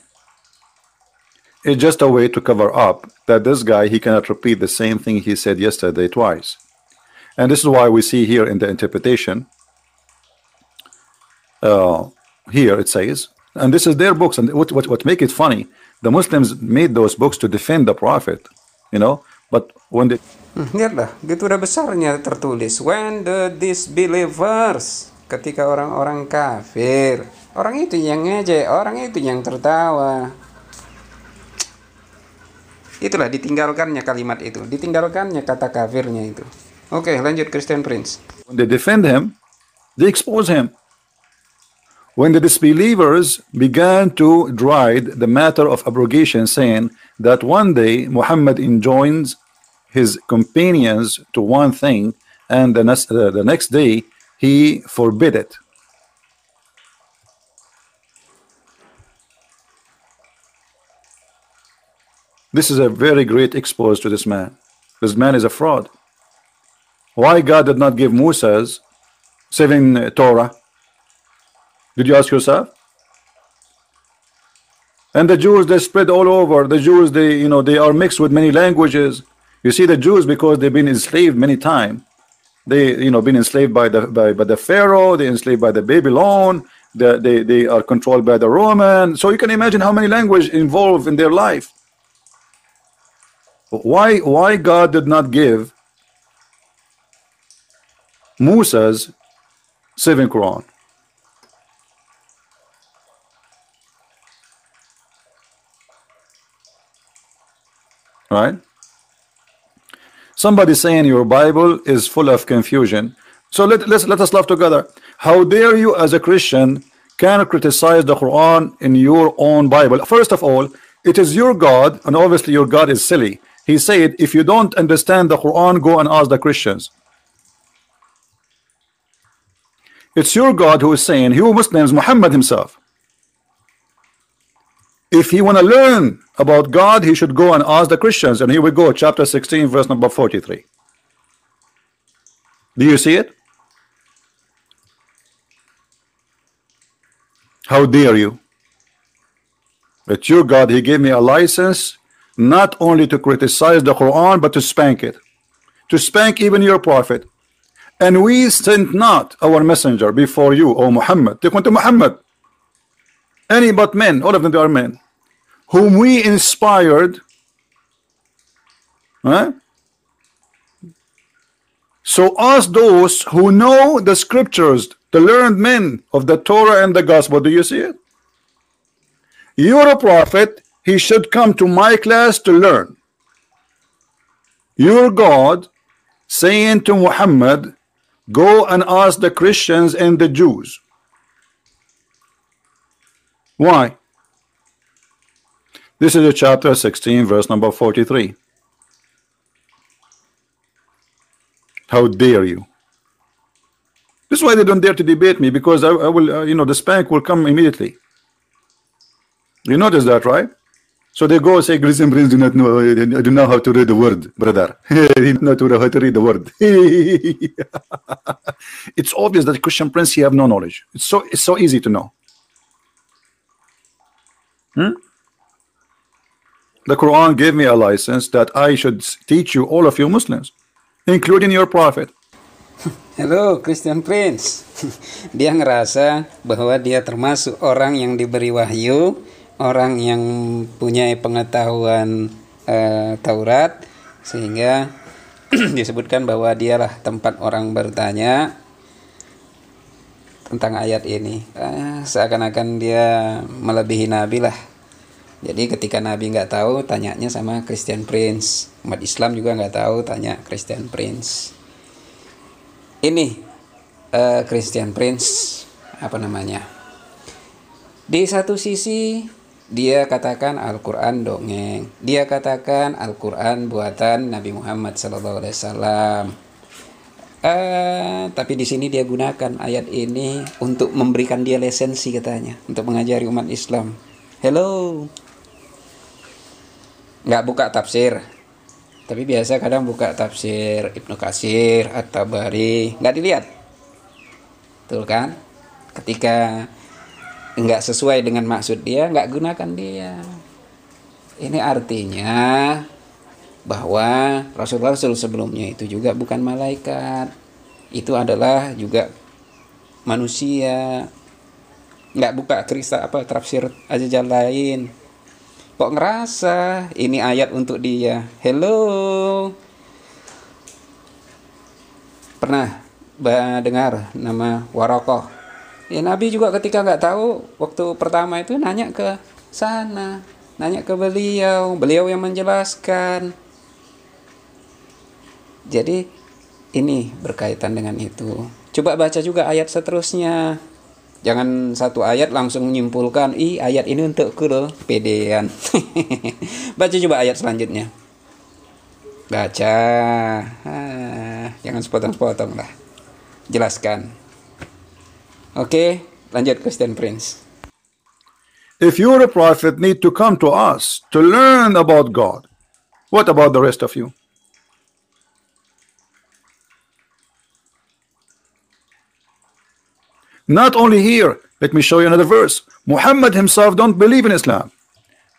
It's just a way to cover up that this guy, he cannot repeat the same thing he said yesterday twice. And this is why we see here in the interpretation, here it says, and this is their books, and what make it funny, the Muslims made those books to defend the Prophet, but when they lihatlah, gitu udah besarnya tertulis, when the disbelievers, ketika orang-orang kafir, orang itu yang ngejek, orang itu yang tertawa. Itulah ditinggalkannya kalimat itu, ditinggalkannya kata kafirnya itu. Oke, lanjut Christian Prince. When they defend him, they expose him. When the disbelievers began to deride the matter of abrogation, saying that one day Muhammad enjoins his companions to one thing, and the next day he forbid it. This is a very great expose to this man. This man is a fraud. Why God did not give Moses 7 Torah? Did you ask yourself? And the Jews, they spread all over. The Jews, they are mixed with many languages. You see, the Jews, because they've been enslaved many times, they been enslaved by the Pharaoh, they enslaved by the Babylon, they are controlled by the Roman. So you can imagine how many languages involved in their life. Why God did not give Musa's 7 Quran? Right? Somebody saying your Bible is full of confusion. So let us laugh together. How dare you as a Christian can criticize the Quran in your own Bible? First of all, it is your God, and obviously your God is silly. He said, if you don't understand the Quran, go and ask the Christians. It's your God who is saying, you Muslims, Muhammad himself, if he want to learn about God, he should go and ask the Christians. And here we go, chapter 16, verse number 43. Do you see it? How dare you? It's your God. He gave me a license not only to criticize the Quran, but to spank it, to spank even your prophet. And we sent not our messenger before you, O Muhammad. Take one to Muhammad. Any but men, all of them they are men, whom we inspired. Huh? So ask those who know the scriptures, the learned men of the Torah and the gospel. Do you see it? You're a prophet. He should come to my class to learn. Your God saying to Muhammad, go and ask the Christians and the Jews. Why? This is a chapter 16, verse number 43. How dare you? This is why they don't dare to debate me, because I will, you know, the spank will come immediately. You notice that, right? So they go and say, Christian Prince do not know, I do not know how to read the word, brother. He do not know how to read the word. It's obvious that Christian Prince, he have no knowledge. It's so easy to know. The Quran gave me a license that I should teach you, all of you Muslims, including your prophet. Hello, Christian Prince. Dia ngerasa bahwa dia termasuk orang yang diberi wahyu, orang yang punya pengetahuan Taurat, sehingga disebutkan bahwa dialah tempat orang bertanya tentang ayat ini. Seakan-akan dia melebihi Nabi lah. Jadi ketika Nabi nggak tahu, tanyanya sama Christian Prince. Umat Islam juga nggak tahu, tanya Christian Prince. Ini Christian Prince, apa namanya? Di satu sisi dia katakan Al-Quran dongeng, dia katakan Al-Quran buatan Nabi Muhammad SAW. Tapi di sini dia gunakan ayat ini untuk memberikan dia lisensi katanya, untuk mengajari umat Islam. Hello, nggak buka tafsir, tapi biasa kadang buka tafsir Ibnu Katsir, At-Tabari, nggak dilihat, betul kan? Ketika nggak sesuai dengan maksud dia, nggak gunakan dia. Ini artinya bahwa Rasul-Rasul sebelumnya itu juga bukan malaikat, itu adalah juga manusia. Nggak buka tafsir aja lain. Kok ngerasa ini ayat untuk dia? Hello, pernah dengar nama Warokoh? Ya, Nabi juga ketika nggak tahu waktu pertama itu nanya ke sana, nanya ke beliau yang menjelaskan. Jadi ini berkaitan dengan itu. Coba baca juga ayat seterusnya. Jangan satu ayat langsung menyimpulkan, ayat ini untuk pedean. Baca coba ayat selanjutnya. Baca. Jangan sepotong-sepotong lah. Jelaskan. Oke, lanjut Christian Prince. If you're a prophet, need to come to us to learn about God. What about the rest of you? Not only here, let me show you another verse. Muhammad himself don't believe in Islam,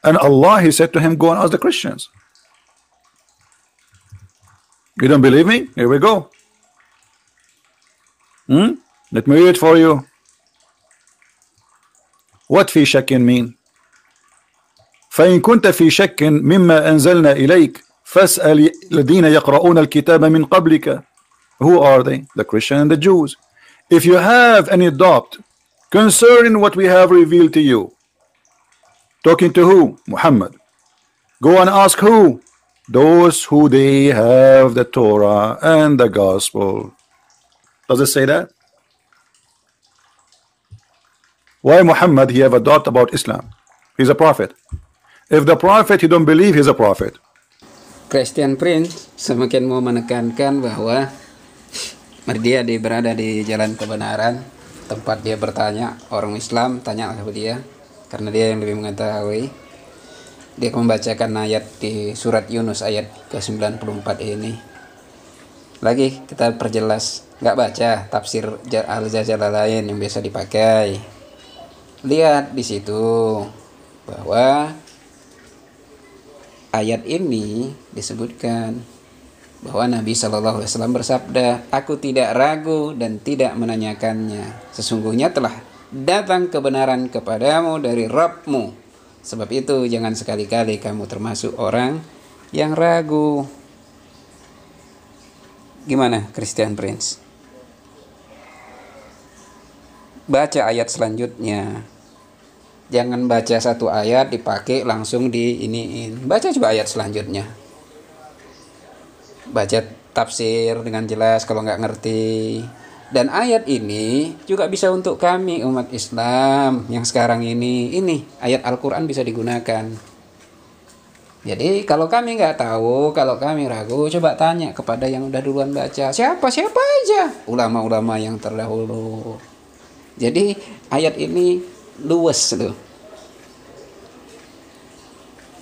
and Allah, he said to him, go and ask the Christians. You don't believe me? Here we go. Let me read it for you. What في شك mean? فإن كنت في شك مما أنزلنا إليك فاسأل الذين يقرؤون الكتاب من قبلك. Who are they? The Christians and the Jews. If you have any doubt concerning what we have revealed to you, talking to who? Muhammad. Go and ask who? Those who they have the Torah and the Gospel. Does it say that? Why Muhammad he have a doubt about Islam? He's a prophet. If the prophet you don't believe he's a prophet. Christian Prince semakin mau menekankan bahwa dia berada di jalan kebenaran, tempat dia bertanya, orang Islam tanya kepada dia, karena dia yang lebih mengetahui. Dia membacakan ayat di surat Yunus ayat ke-94 ini. Lagi kita perjelas, nggak baca tafsir Al-Jalalain yang biasa dipakai. Lihat di situ bahwa ayat ini disebutkan bahwa Nabi Shallallahu Alaihi Wasallam bersabda, aku tidak ragu dan tidak menanyakannya. Sesungguhnya telah datang kebenaran kepadamu dari Rabbmu. Sebab itu jangan sekali-kali kamu termasuk orang yang ragu. Gimana Christian Prince? Baca ayat selanjutnya. Jangan baca satu ayat dipakai langsung diiniin. Baca coba ayat selanjutnya. Baca tafsir dengan jelas kalau nggak ngerti. Dan ayat ini juga bisa untuk kami umat Islam yang sekarang ini ayat Al-Quran bisa digunakan. Jadi kalau kami nggak tahu, kalau kami ragu, coba tanya kepada yang udah duluan baca. Siapa aja ulama-ulama yang terdahulu. Jadi ayat ini luas loh.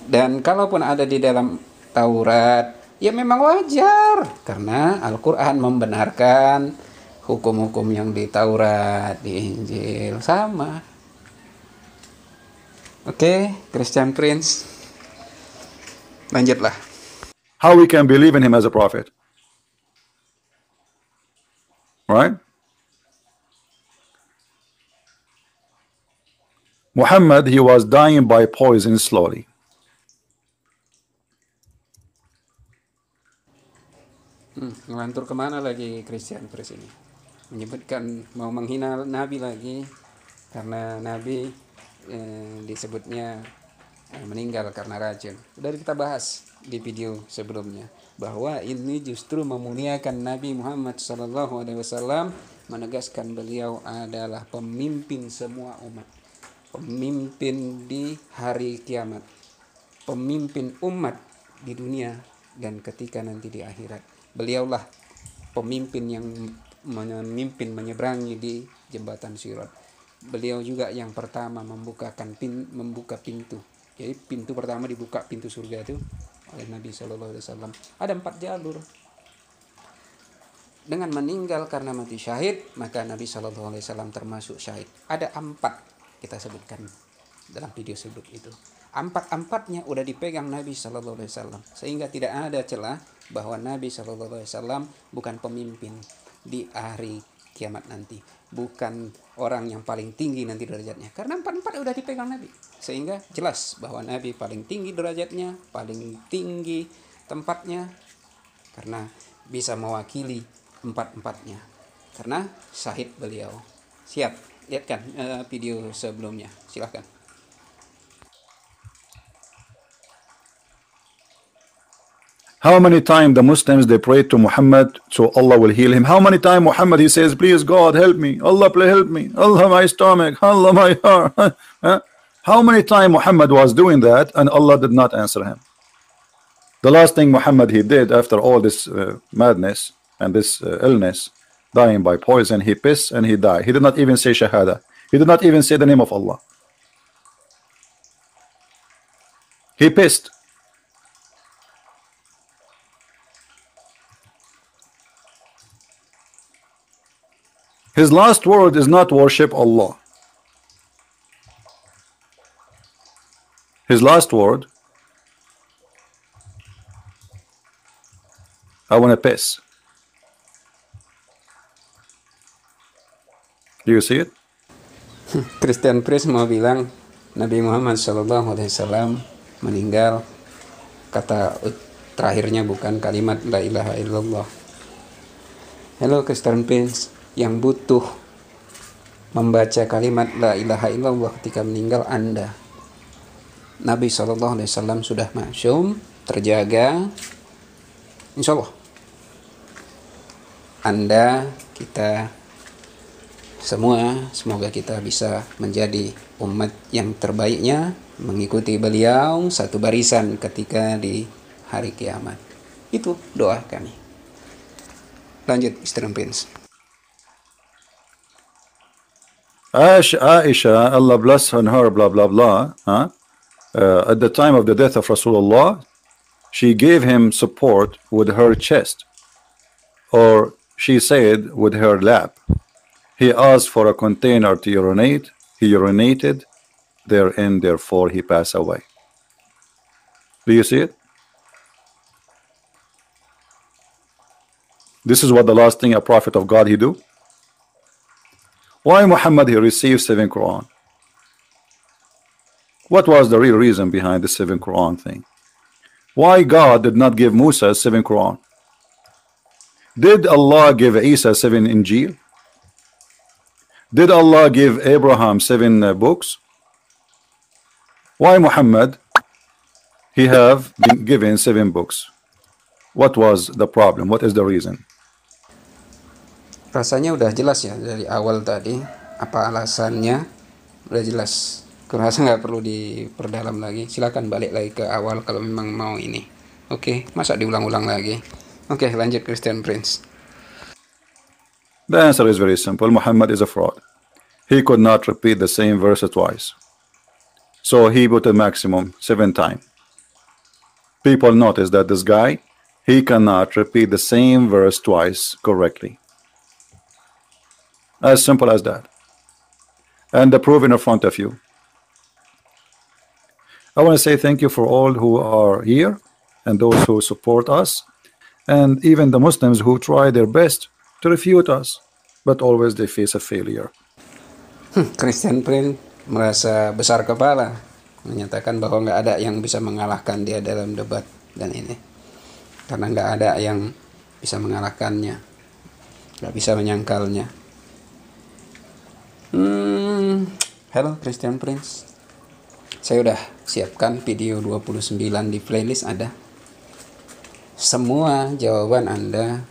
Dan kalaupun ada di dalam Taurat, ya memang wajar karena Al-Quran membenarkan hukum-hukum yang di Taurat, di Injil sama. Oke, Christian Prince, lanjutlah. How we can believe in him as a prophet? Right? Muhammad, he was dying by poison slowly. Ngelantur kemana lagi Christian Prince ini? Menyebutkan mau menghina Nabi lagi karena Nabi disebutnya meninggal karena racun. Sudah kita bahas di video sebelumnya bahwa ini justru memuliakan Nabi Muhammad SAW, menegaskan beliau adalah pemimpin semua umat, pemimpin di hari kiamat, pemimpin umat di dunia dan ketika nanti di akhirat. Beliaulah pemimpin yang memimpin menyeberangi di jembatan Sirat. Beliau juga yang pertama membuka pintu. Jadi pintu pertama dibuka, pintu surga itu oleh Nabi Shallallahu Alaihi Wasallam. Ada 4 jalur. Dengan meninggal karena mati syahid, maka Nabi Shallallahu Alaihi Wasallam termasuk syahid. Ada 4 kita sebutkan dalam video sebelum itu. 4-4-nya udah dipegang Nabi Shallallahu Alaihi Wasallam, sehingga tidak ada celah bahwa Nabi Shallallahu Alaihi Wasallam bukan pemimpin di hari kiamat nanti, bukan orang yang paling tinggi nanti derajatnya, karena 4-4 udah dipegang Nabi, sehingga jelas bahwa Nabi paling tinggi derajatnya, paling tinggi tempatnya, karena bisa mewakili 4-4-nya, karena syahid beliau. Siap, lihat kan video sebelumnya, silahkan. How many times the Muslims they pray to Muhammad so Allah will heal him? How many times Muhammad he says, please God help me, Allah please help me, Allah my stomach, Allah my heart. How many times Muhammad was doing that and Allah did not answer him? The last thing Muhammad he did after all this madness and this illness, dying by poison, he pissed and he died. He did not even say Shahada. He did not even say the name of Allah. He pissed. His last word is not worship Allah. His last word, I want to piss. Do you see it? Christian Priest mau bilang Nabi Muhammad SAW meninggal, kata terakhirnya bukan kalimat la ilaha illallah. Hello Christian Prince, yang butuh membaca kalimat la ilaha illallah ketika meninggal Anda. Nabi SAW sudah maksum, terjaga, insya Allah. Anda, kita semua, semoga kita bisa menjadi umat yang terbaiknya, mengikuti beliau satu barisan ketika di hari kiamat. Itu doa kami. Lanjut, Mr. Prince. Aisha, Allah bless her, blah blah blah. At the time of the death of Rasulullah, she gave him support with her chest, or she said with her lap. He asked for a container to urinate. He urinated therein, therefore he passed away. Do you see it? This is what the last thing a prophet of God he do. Why Muhammad he received 7 Quran? What was the real reason behind the 7 Quran thing? Why God did not give Musa 7 Quran? Did Allah give Isa 7 Injil? Did Allah give Abraham 7 books? Why Muhammad he have been given 7 books? What was the problem? What is the reason? Rasanya udah jelas ya dari awal tadi apa alasannya, udah jelas. Kurasa nggak perlu diperdalam lagi. Silakan balik lagi ke awal kalau memang mau ini. Oke, masa diulang-ulang lagi? Oke, lanjut Christian Prince. The answer is very simple. Muhammad is a fraud. He could not repeat the same verse twice. So he put a maximum 7 times. People notice that this guy, he cannot repeat the same verse twice correctly. As simple as that. And the proof in front of you. I want to say thank you for all who are here and those who support us, and even the Muslims who try their best to refute us, but always they face a failure. Christian Prince merasa besar kepala, menyatakan bahwa nggak ada yang bisa mengalahkan dia dalam debat dan ini, karena nggak ada yang bisa mengalahkannya, nggak bisa menyangkalnya. Halo Christian Prince, saya udah siapkan video 29 di playlist ada. Semua jawaban Anda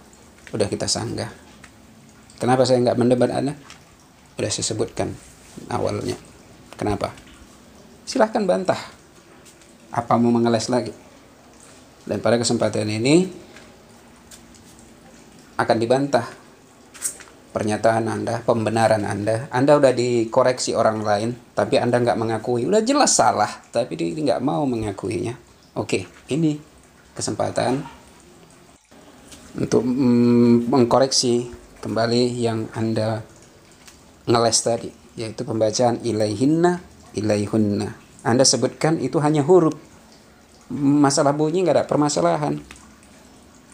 udah kita sanggah. Kenapa saya nggak mendebat Anda? Udah saya sebutkan awalnya. Kenapa? Silahkan bantah. Apa mau mengeles lagi? Dan pada kesempatan ini akan dibantah pernyataan Anda, pembenaran Anda. Anda udah dikoreksi orang lain, tapi Anda nggak mengakui. Udah jelas salah, tapi dia nggak mau mengakuinya. Oke, ini kesempatan untuk mengkoreksi kembali yang Anda ngeles tadi, yaitu pembacaan ilaihinna, ilaihunna. Anda sebutkan itu hanya huruf. Masalah bunyi nggak ada permasalahan.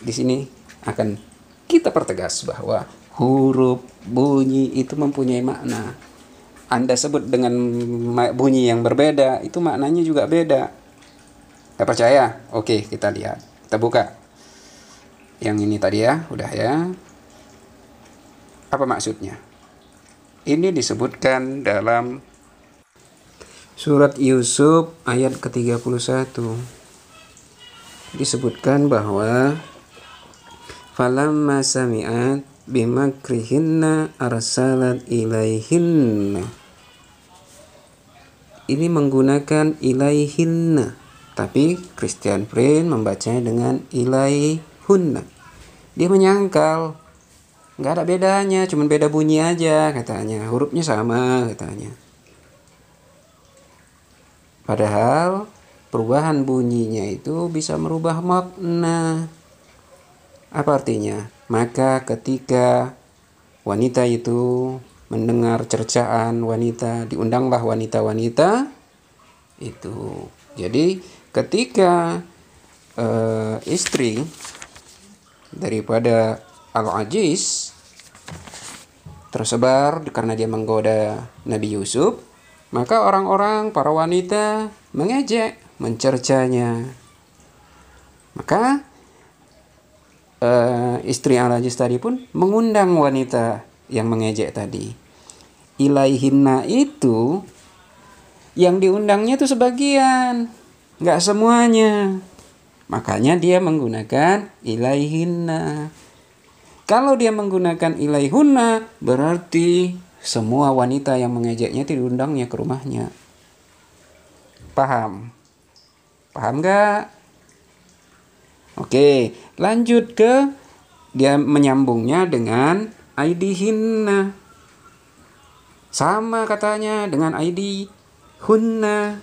Di sini akan kita pertegas bahwa huruf bunyi itu mempunyai makna. Anda sebut dengan bunyi yang berbeda, itu maknanya juga beda. Gak percaya? Oke, kita lihat. Kita buka. Yang ini tadi ya, udah ya. Apa maksudnya? Ini disebutkan dalam surat Yusuf ayat ke-31. Disebutkan bahwa falamma sami'at bimakrihinna arsalat ilaihinna. Ini menggunakan ilaihinna, tapi Christian Prince membacanya dengan ilaihunna. Dia menyangkal, nggak ada bedanya, cuma beda bunyi aja katanya, hurufnya sama katanya. Padahal perubahan bunyinya itu bisa merubah makna. Apa artinya? Maka ketika wanita itu mendengar cercaan wanita, diundanglah wanita-wanita itu. Jadi ketika istri daripada Al-Aziz tersebar karena dia menggoda Nabi Yusuf, maka orang-orang, para wanita mengejek, mencercanya. Maka istri Al-Aziz tadi pun mengundang wanita yang mengejek tadi. Ilaihinna itu yang diundangnya itu sebagian, nggak semuanya. Makanya dia menggunakan ilaihinna. Kalau dia menggunakan ilaihunna, berarti semua wanita yang mengejeknya itu diundangnya ke rumahnya. Paham? Paham nggak? Oke, lanjut ke dia menyambungnya dengan aidihinna. Sama katanya dengan aidihunna.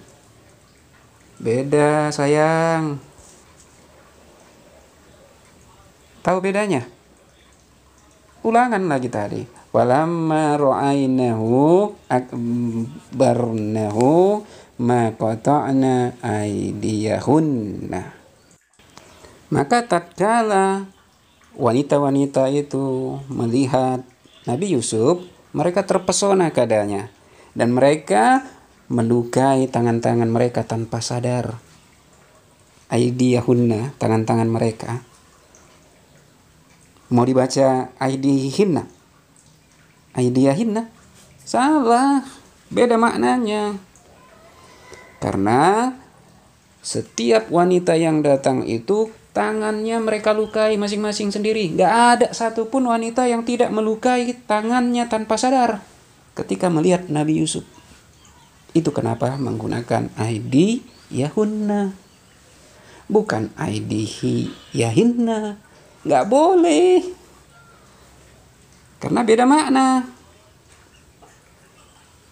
Beda sayang. Tahu bedanya? Ulangan lagi tadi. Walamma ra'ainahu akbarnahu ma qata'na aydiyahunna. Maka tatkala wanita-wanita itu melihat Nabi Yusuf, mereka terpesona keadaannya dan mereka melukai tangan-tangan mereka tanpa sadar. Aydiyahunna, tangan-tangan mereka. Mau dibaca aidihinna, aidiyahinna, salah, beda maknanya. Karena setiap wanita yang datang itu tangannya mereka lukai masing-masing sendiri. Gak ada satupun wanita yang tidak melukai tangannya tanpa sadar ketika melihat Nabi Yusuf. Itu kenapa menggunakan aidiyahunna, bukan aidiyahinna. Nggak boleh, karena beda makna.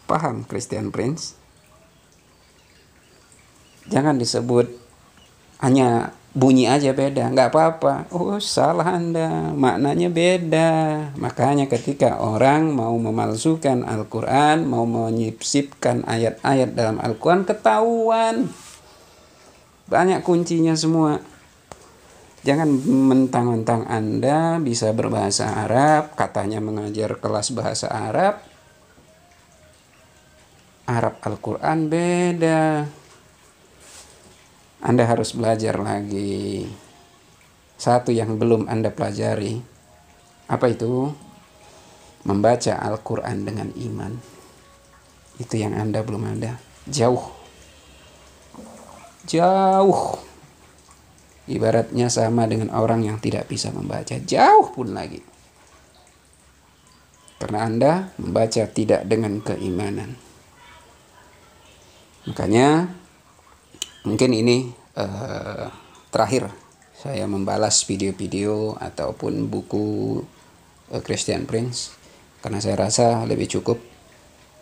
Paham Christian Prince? Jangan disebut hanya bunyi aja beda, nggak apa-apa. Oh salah Anda, maknanya beda. Makanya ketika orang mau memalsukan Al-Quran, mau menyipsipkan ayat-ayat dalam Al-Quran, ketahuan. Banyak kuncinya semua. Jangan mentang-mentang Anda bisa berbahasa Arab, katanya mengajar kelas bahasa Arab. Arab Al-Quran beda. Anda harus belajar lagi. Satu yang belum Anda pelajari. Apa itu? Membaca Al-Quran dengan iman. Itu yang Anda belum ada. Jauh. Ibaratnya sama dengan orang yang tidak bisa membaca, jauh pun lagi. Karena Anda membaca tidak dengan keimanan. Makanya mungkin ini terakhir saya membalas video-video ataupun buku Christian Prince, karena saya rasa lebih cukup.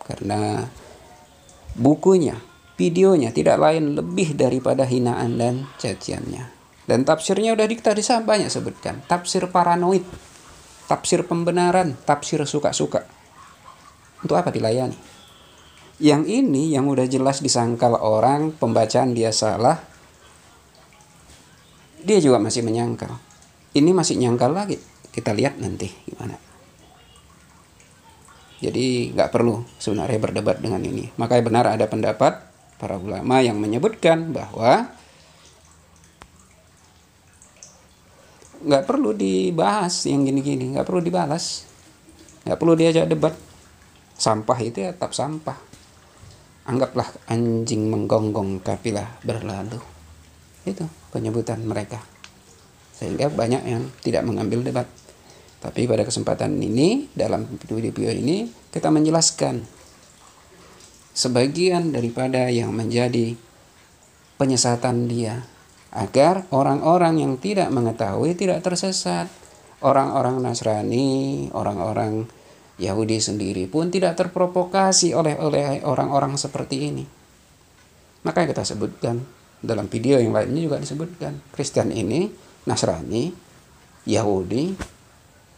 Karena bukunya, videonya tidak lain lebih daripada hinaan dan caciannya. Dan tafsirnya udah kita banyak sebutkan. Tafsir paranoid, tafsir pembenaran, tafsir suka-suka. Untuk apa dilayani? Yang ini yang udah jelas disangkal orang, pembacaan dia salah, dia juga masih menyangkal. Ini masih nyangkal lagi. Kita lihat nanti gimana. Jadi nggak perlu sebenarnya berdebat dengan ini. Makanya benar ada pendapat para ulama yang menyebutkan bahwa nggak perlu dibahas yang gini-gini, nggak perlu dibalas, nggak perlu diajak debat. Sampah itu ya tetap sampah. Anggaplah anjing menggonggong kafilah berlalu. Itu penyebutan mereka. Sehingga banyak yang tidak mengambil debat. Tapi pada kesempatan ini, dalam video ini, kita menjelaskan sebagian daripada yang menjadi penyesatan dia, agar orang-orang yang tidak mengetahui tidak tersesat. Orang-orang Nasrani, orang-orang Yahudi sendiri pun tidak terprovokasi oleh orang-orang seperti ini. Maka kita sebutkan dalam video yang lainnya juga disebutkan, Kristen ini, Nasrani, Yahudi,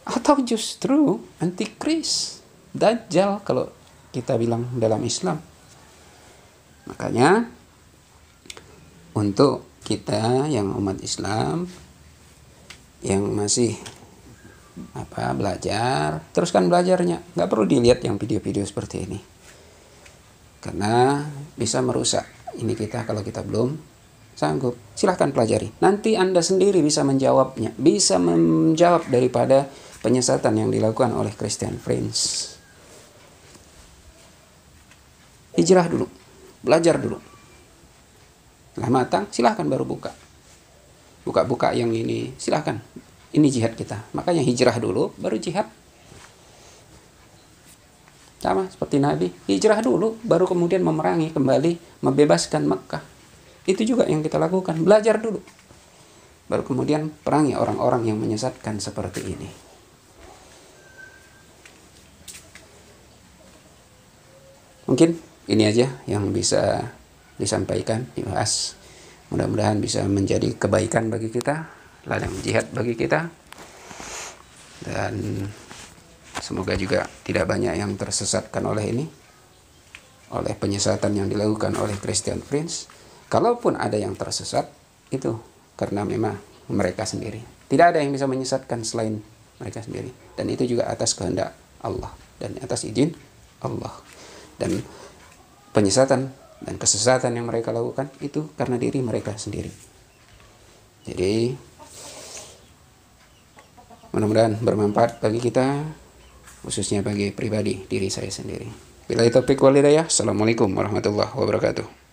atau justru antikris, Dajjal kalau kita bilang dalam Islam. Makanya untuk kita yang umat Islam yang masih belajar, teruskan belajarnya. Nggak perlu dilihat yang video-video seperti ini, karena bisa merusak ini kita kalau kita belum sanggup. Silahkan pelajari. Nanti Anda sendiri bisa menjawabnya, bisa menjawab daripada penyesatan yang dilakukan oleh Christian Prince. Hijrah dulu, belajar dulu. Setelah matang, silahkan baru buka yang ini, silahkan. Ini jihad kita. Makanya hijrah dulu, baru jihad. Sama seperti Nabi, hijrah dulu, baru kemudian memerangi kembali, membebaskan Mekah. Itu juga yang kita lakukan, belajar dulu, baru kemudian perangi orang-orang yang menyesatkan seperti ini. Mungkin ini aja yang bisa disampaikan, dibahas. Mudah-mudahan bisa menjadi kebaikan bagi kita, ladang jihad bagi kita, dan semoga juga tidak banyak yang tersesatkan oleh ini, oleh penyesatan yang dilakukan oleh Christian Prince. Kalaupun ada yang tersesat, itu karena memang mereka sendiri. Tidak ada yang bisa menyesatkan selain mereka sendiri. Dan itu juga atas kehendak Allah dan atas izin Allah. Dan penyesatan dan kesesatan yang mereka lakukan itu karena diri mereka sendiri. Jadi mudah-mudahan bermanfaat bagi kita, khususnya bagi pribadi diri saya sendiri. Billahi taufiq wal hidayah. Assalamualaikum warahmatullahi wabarakatuh.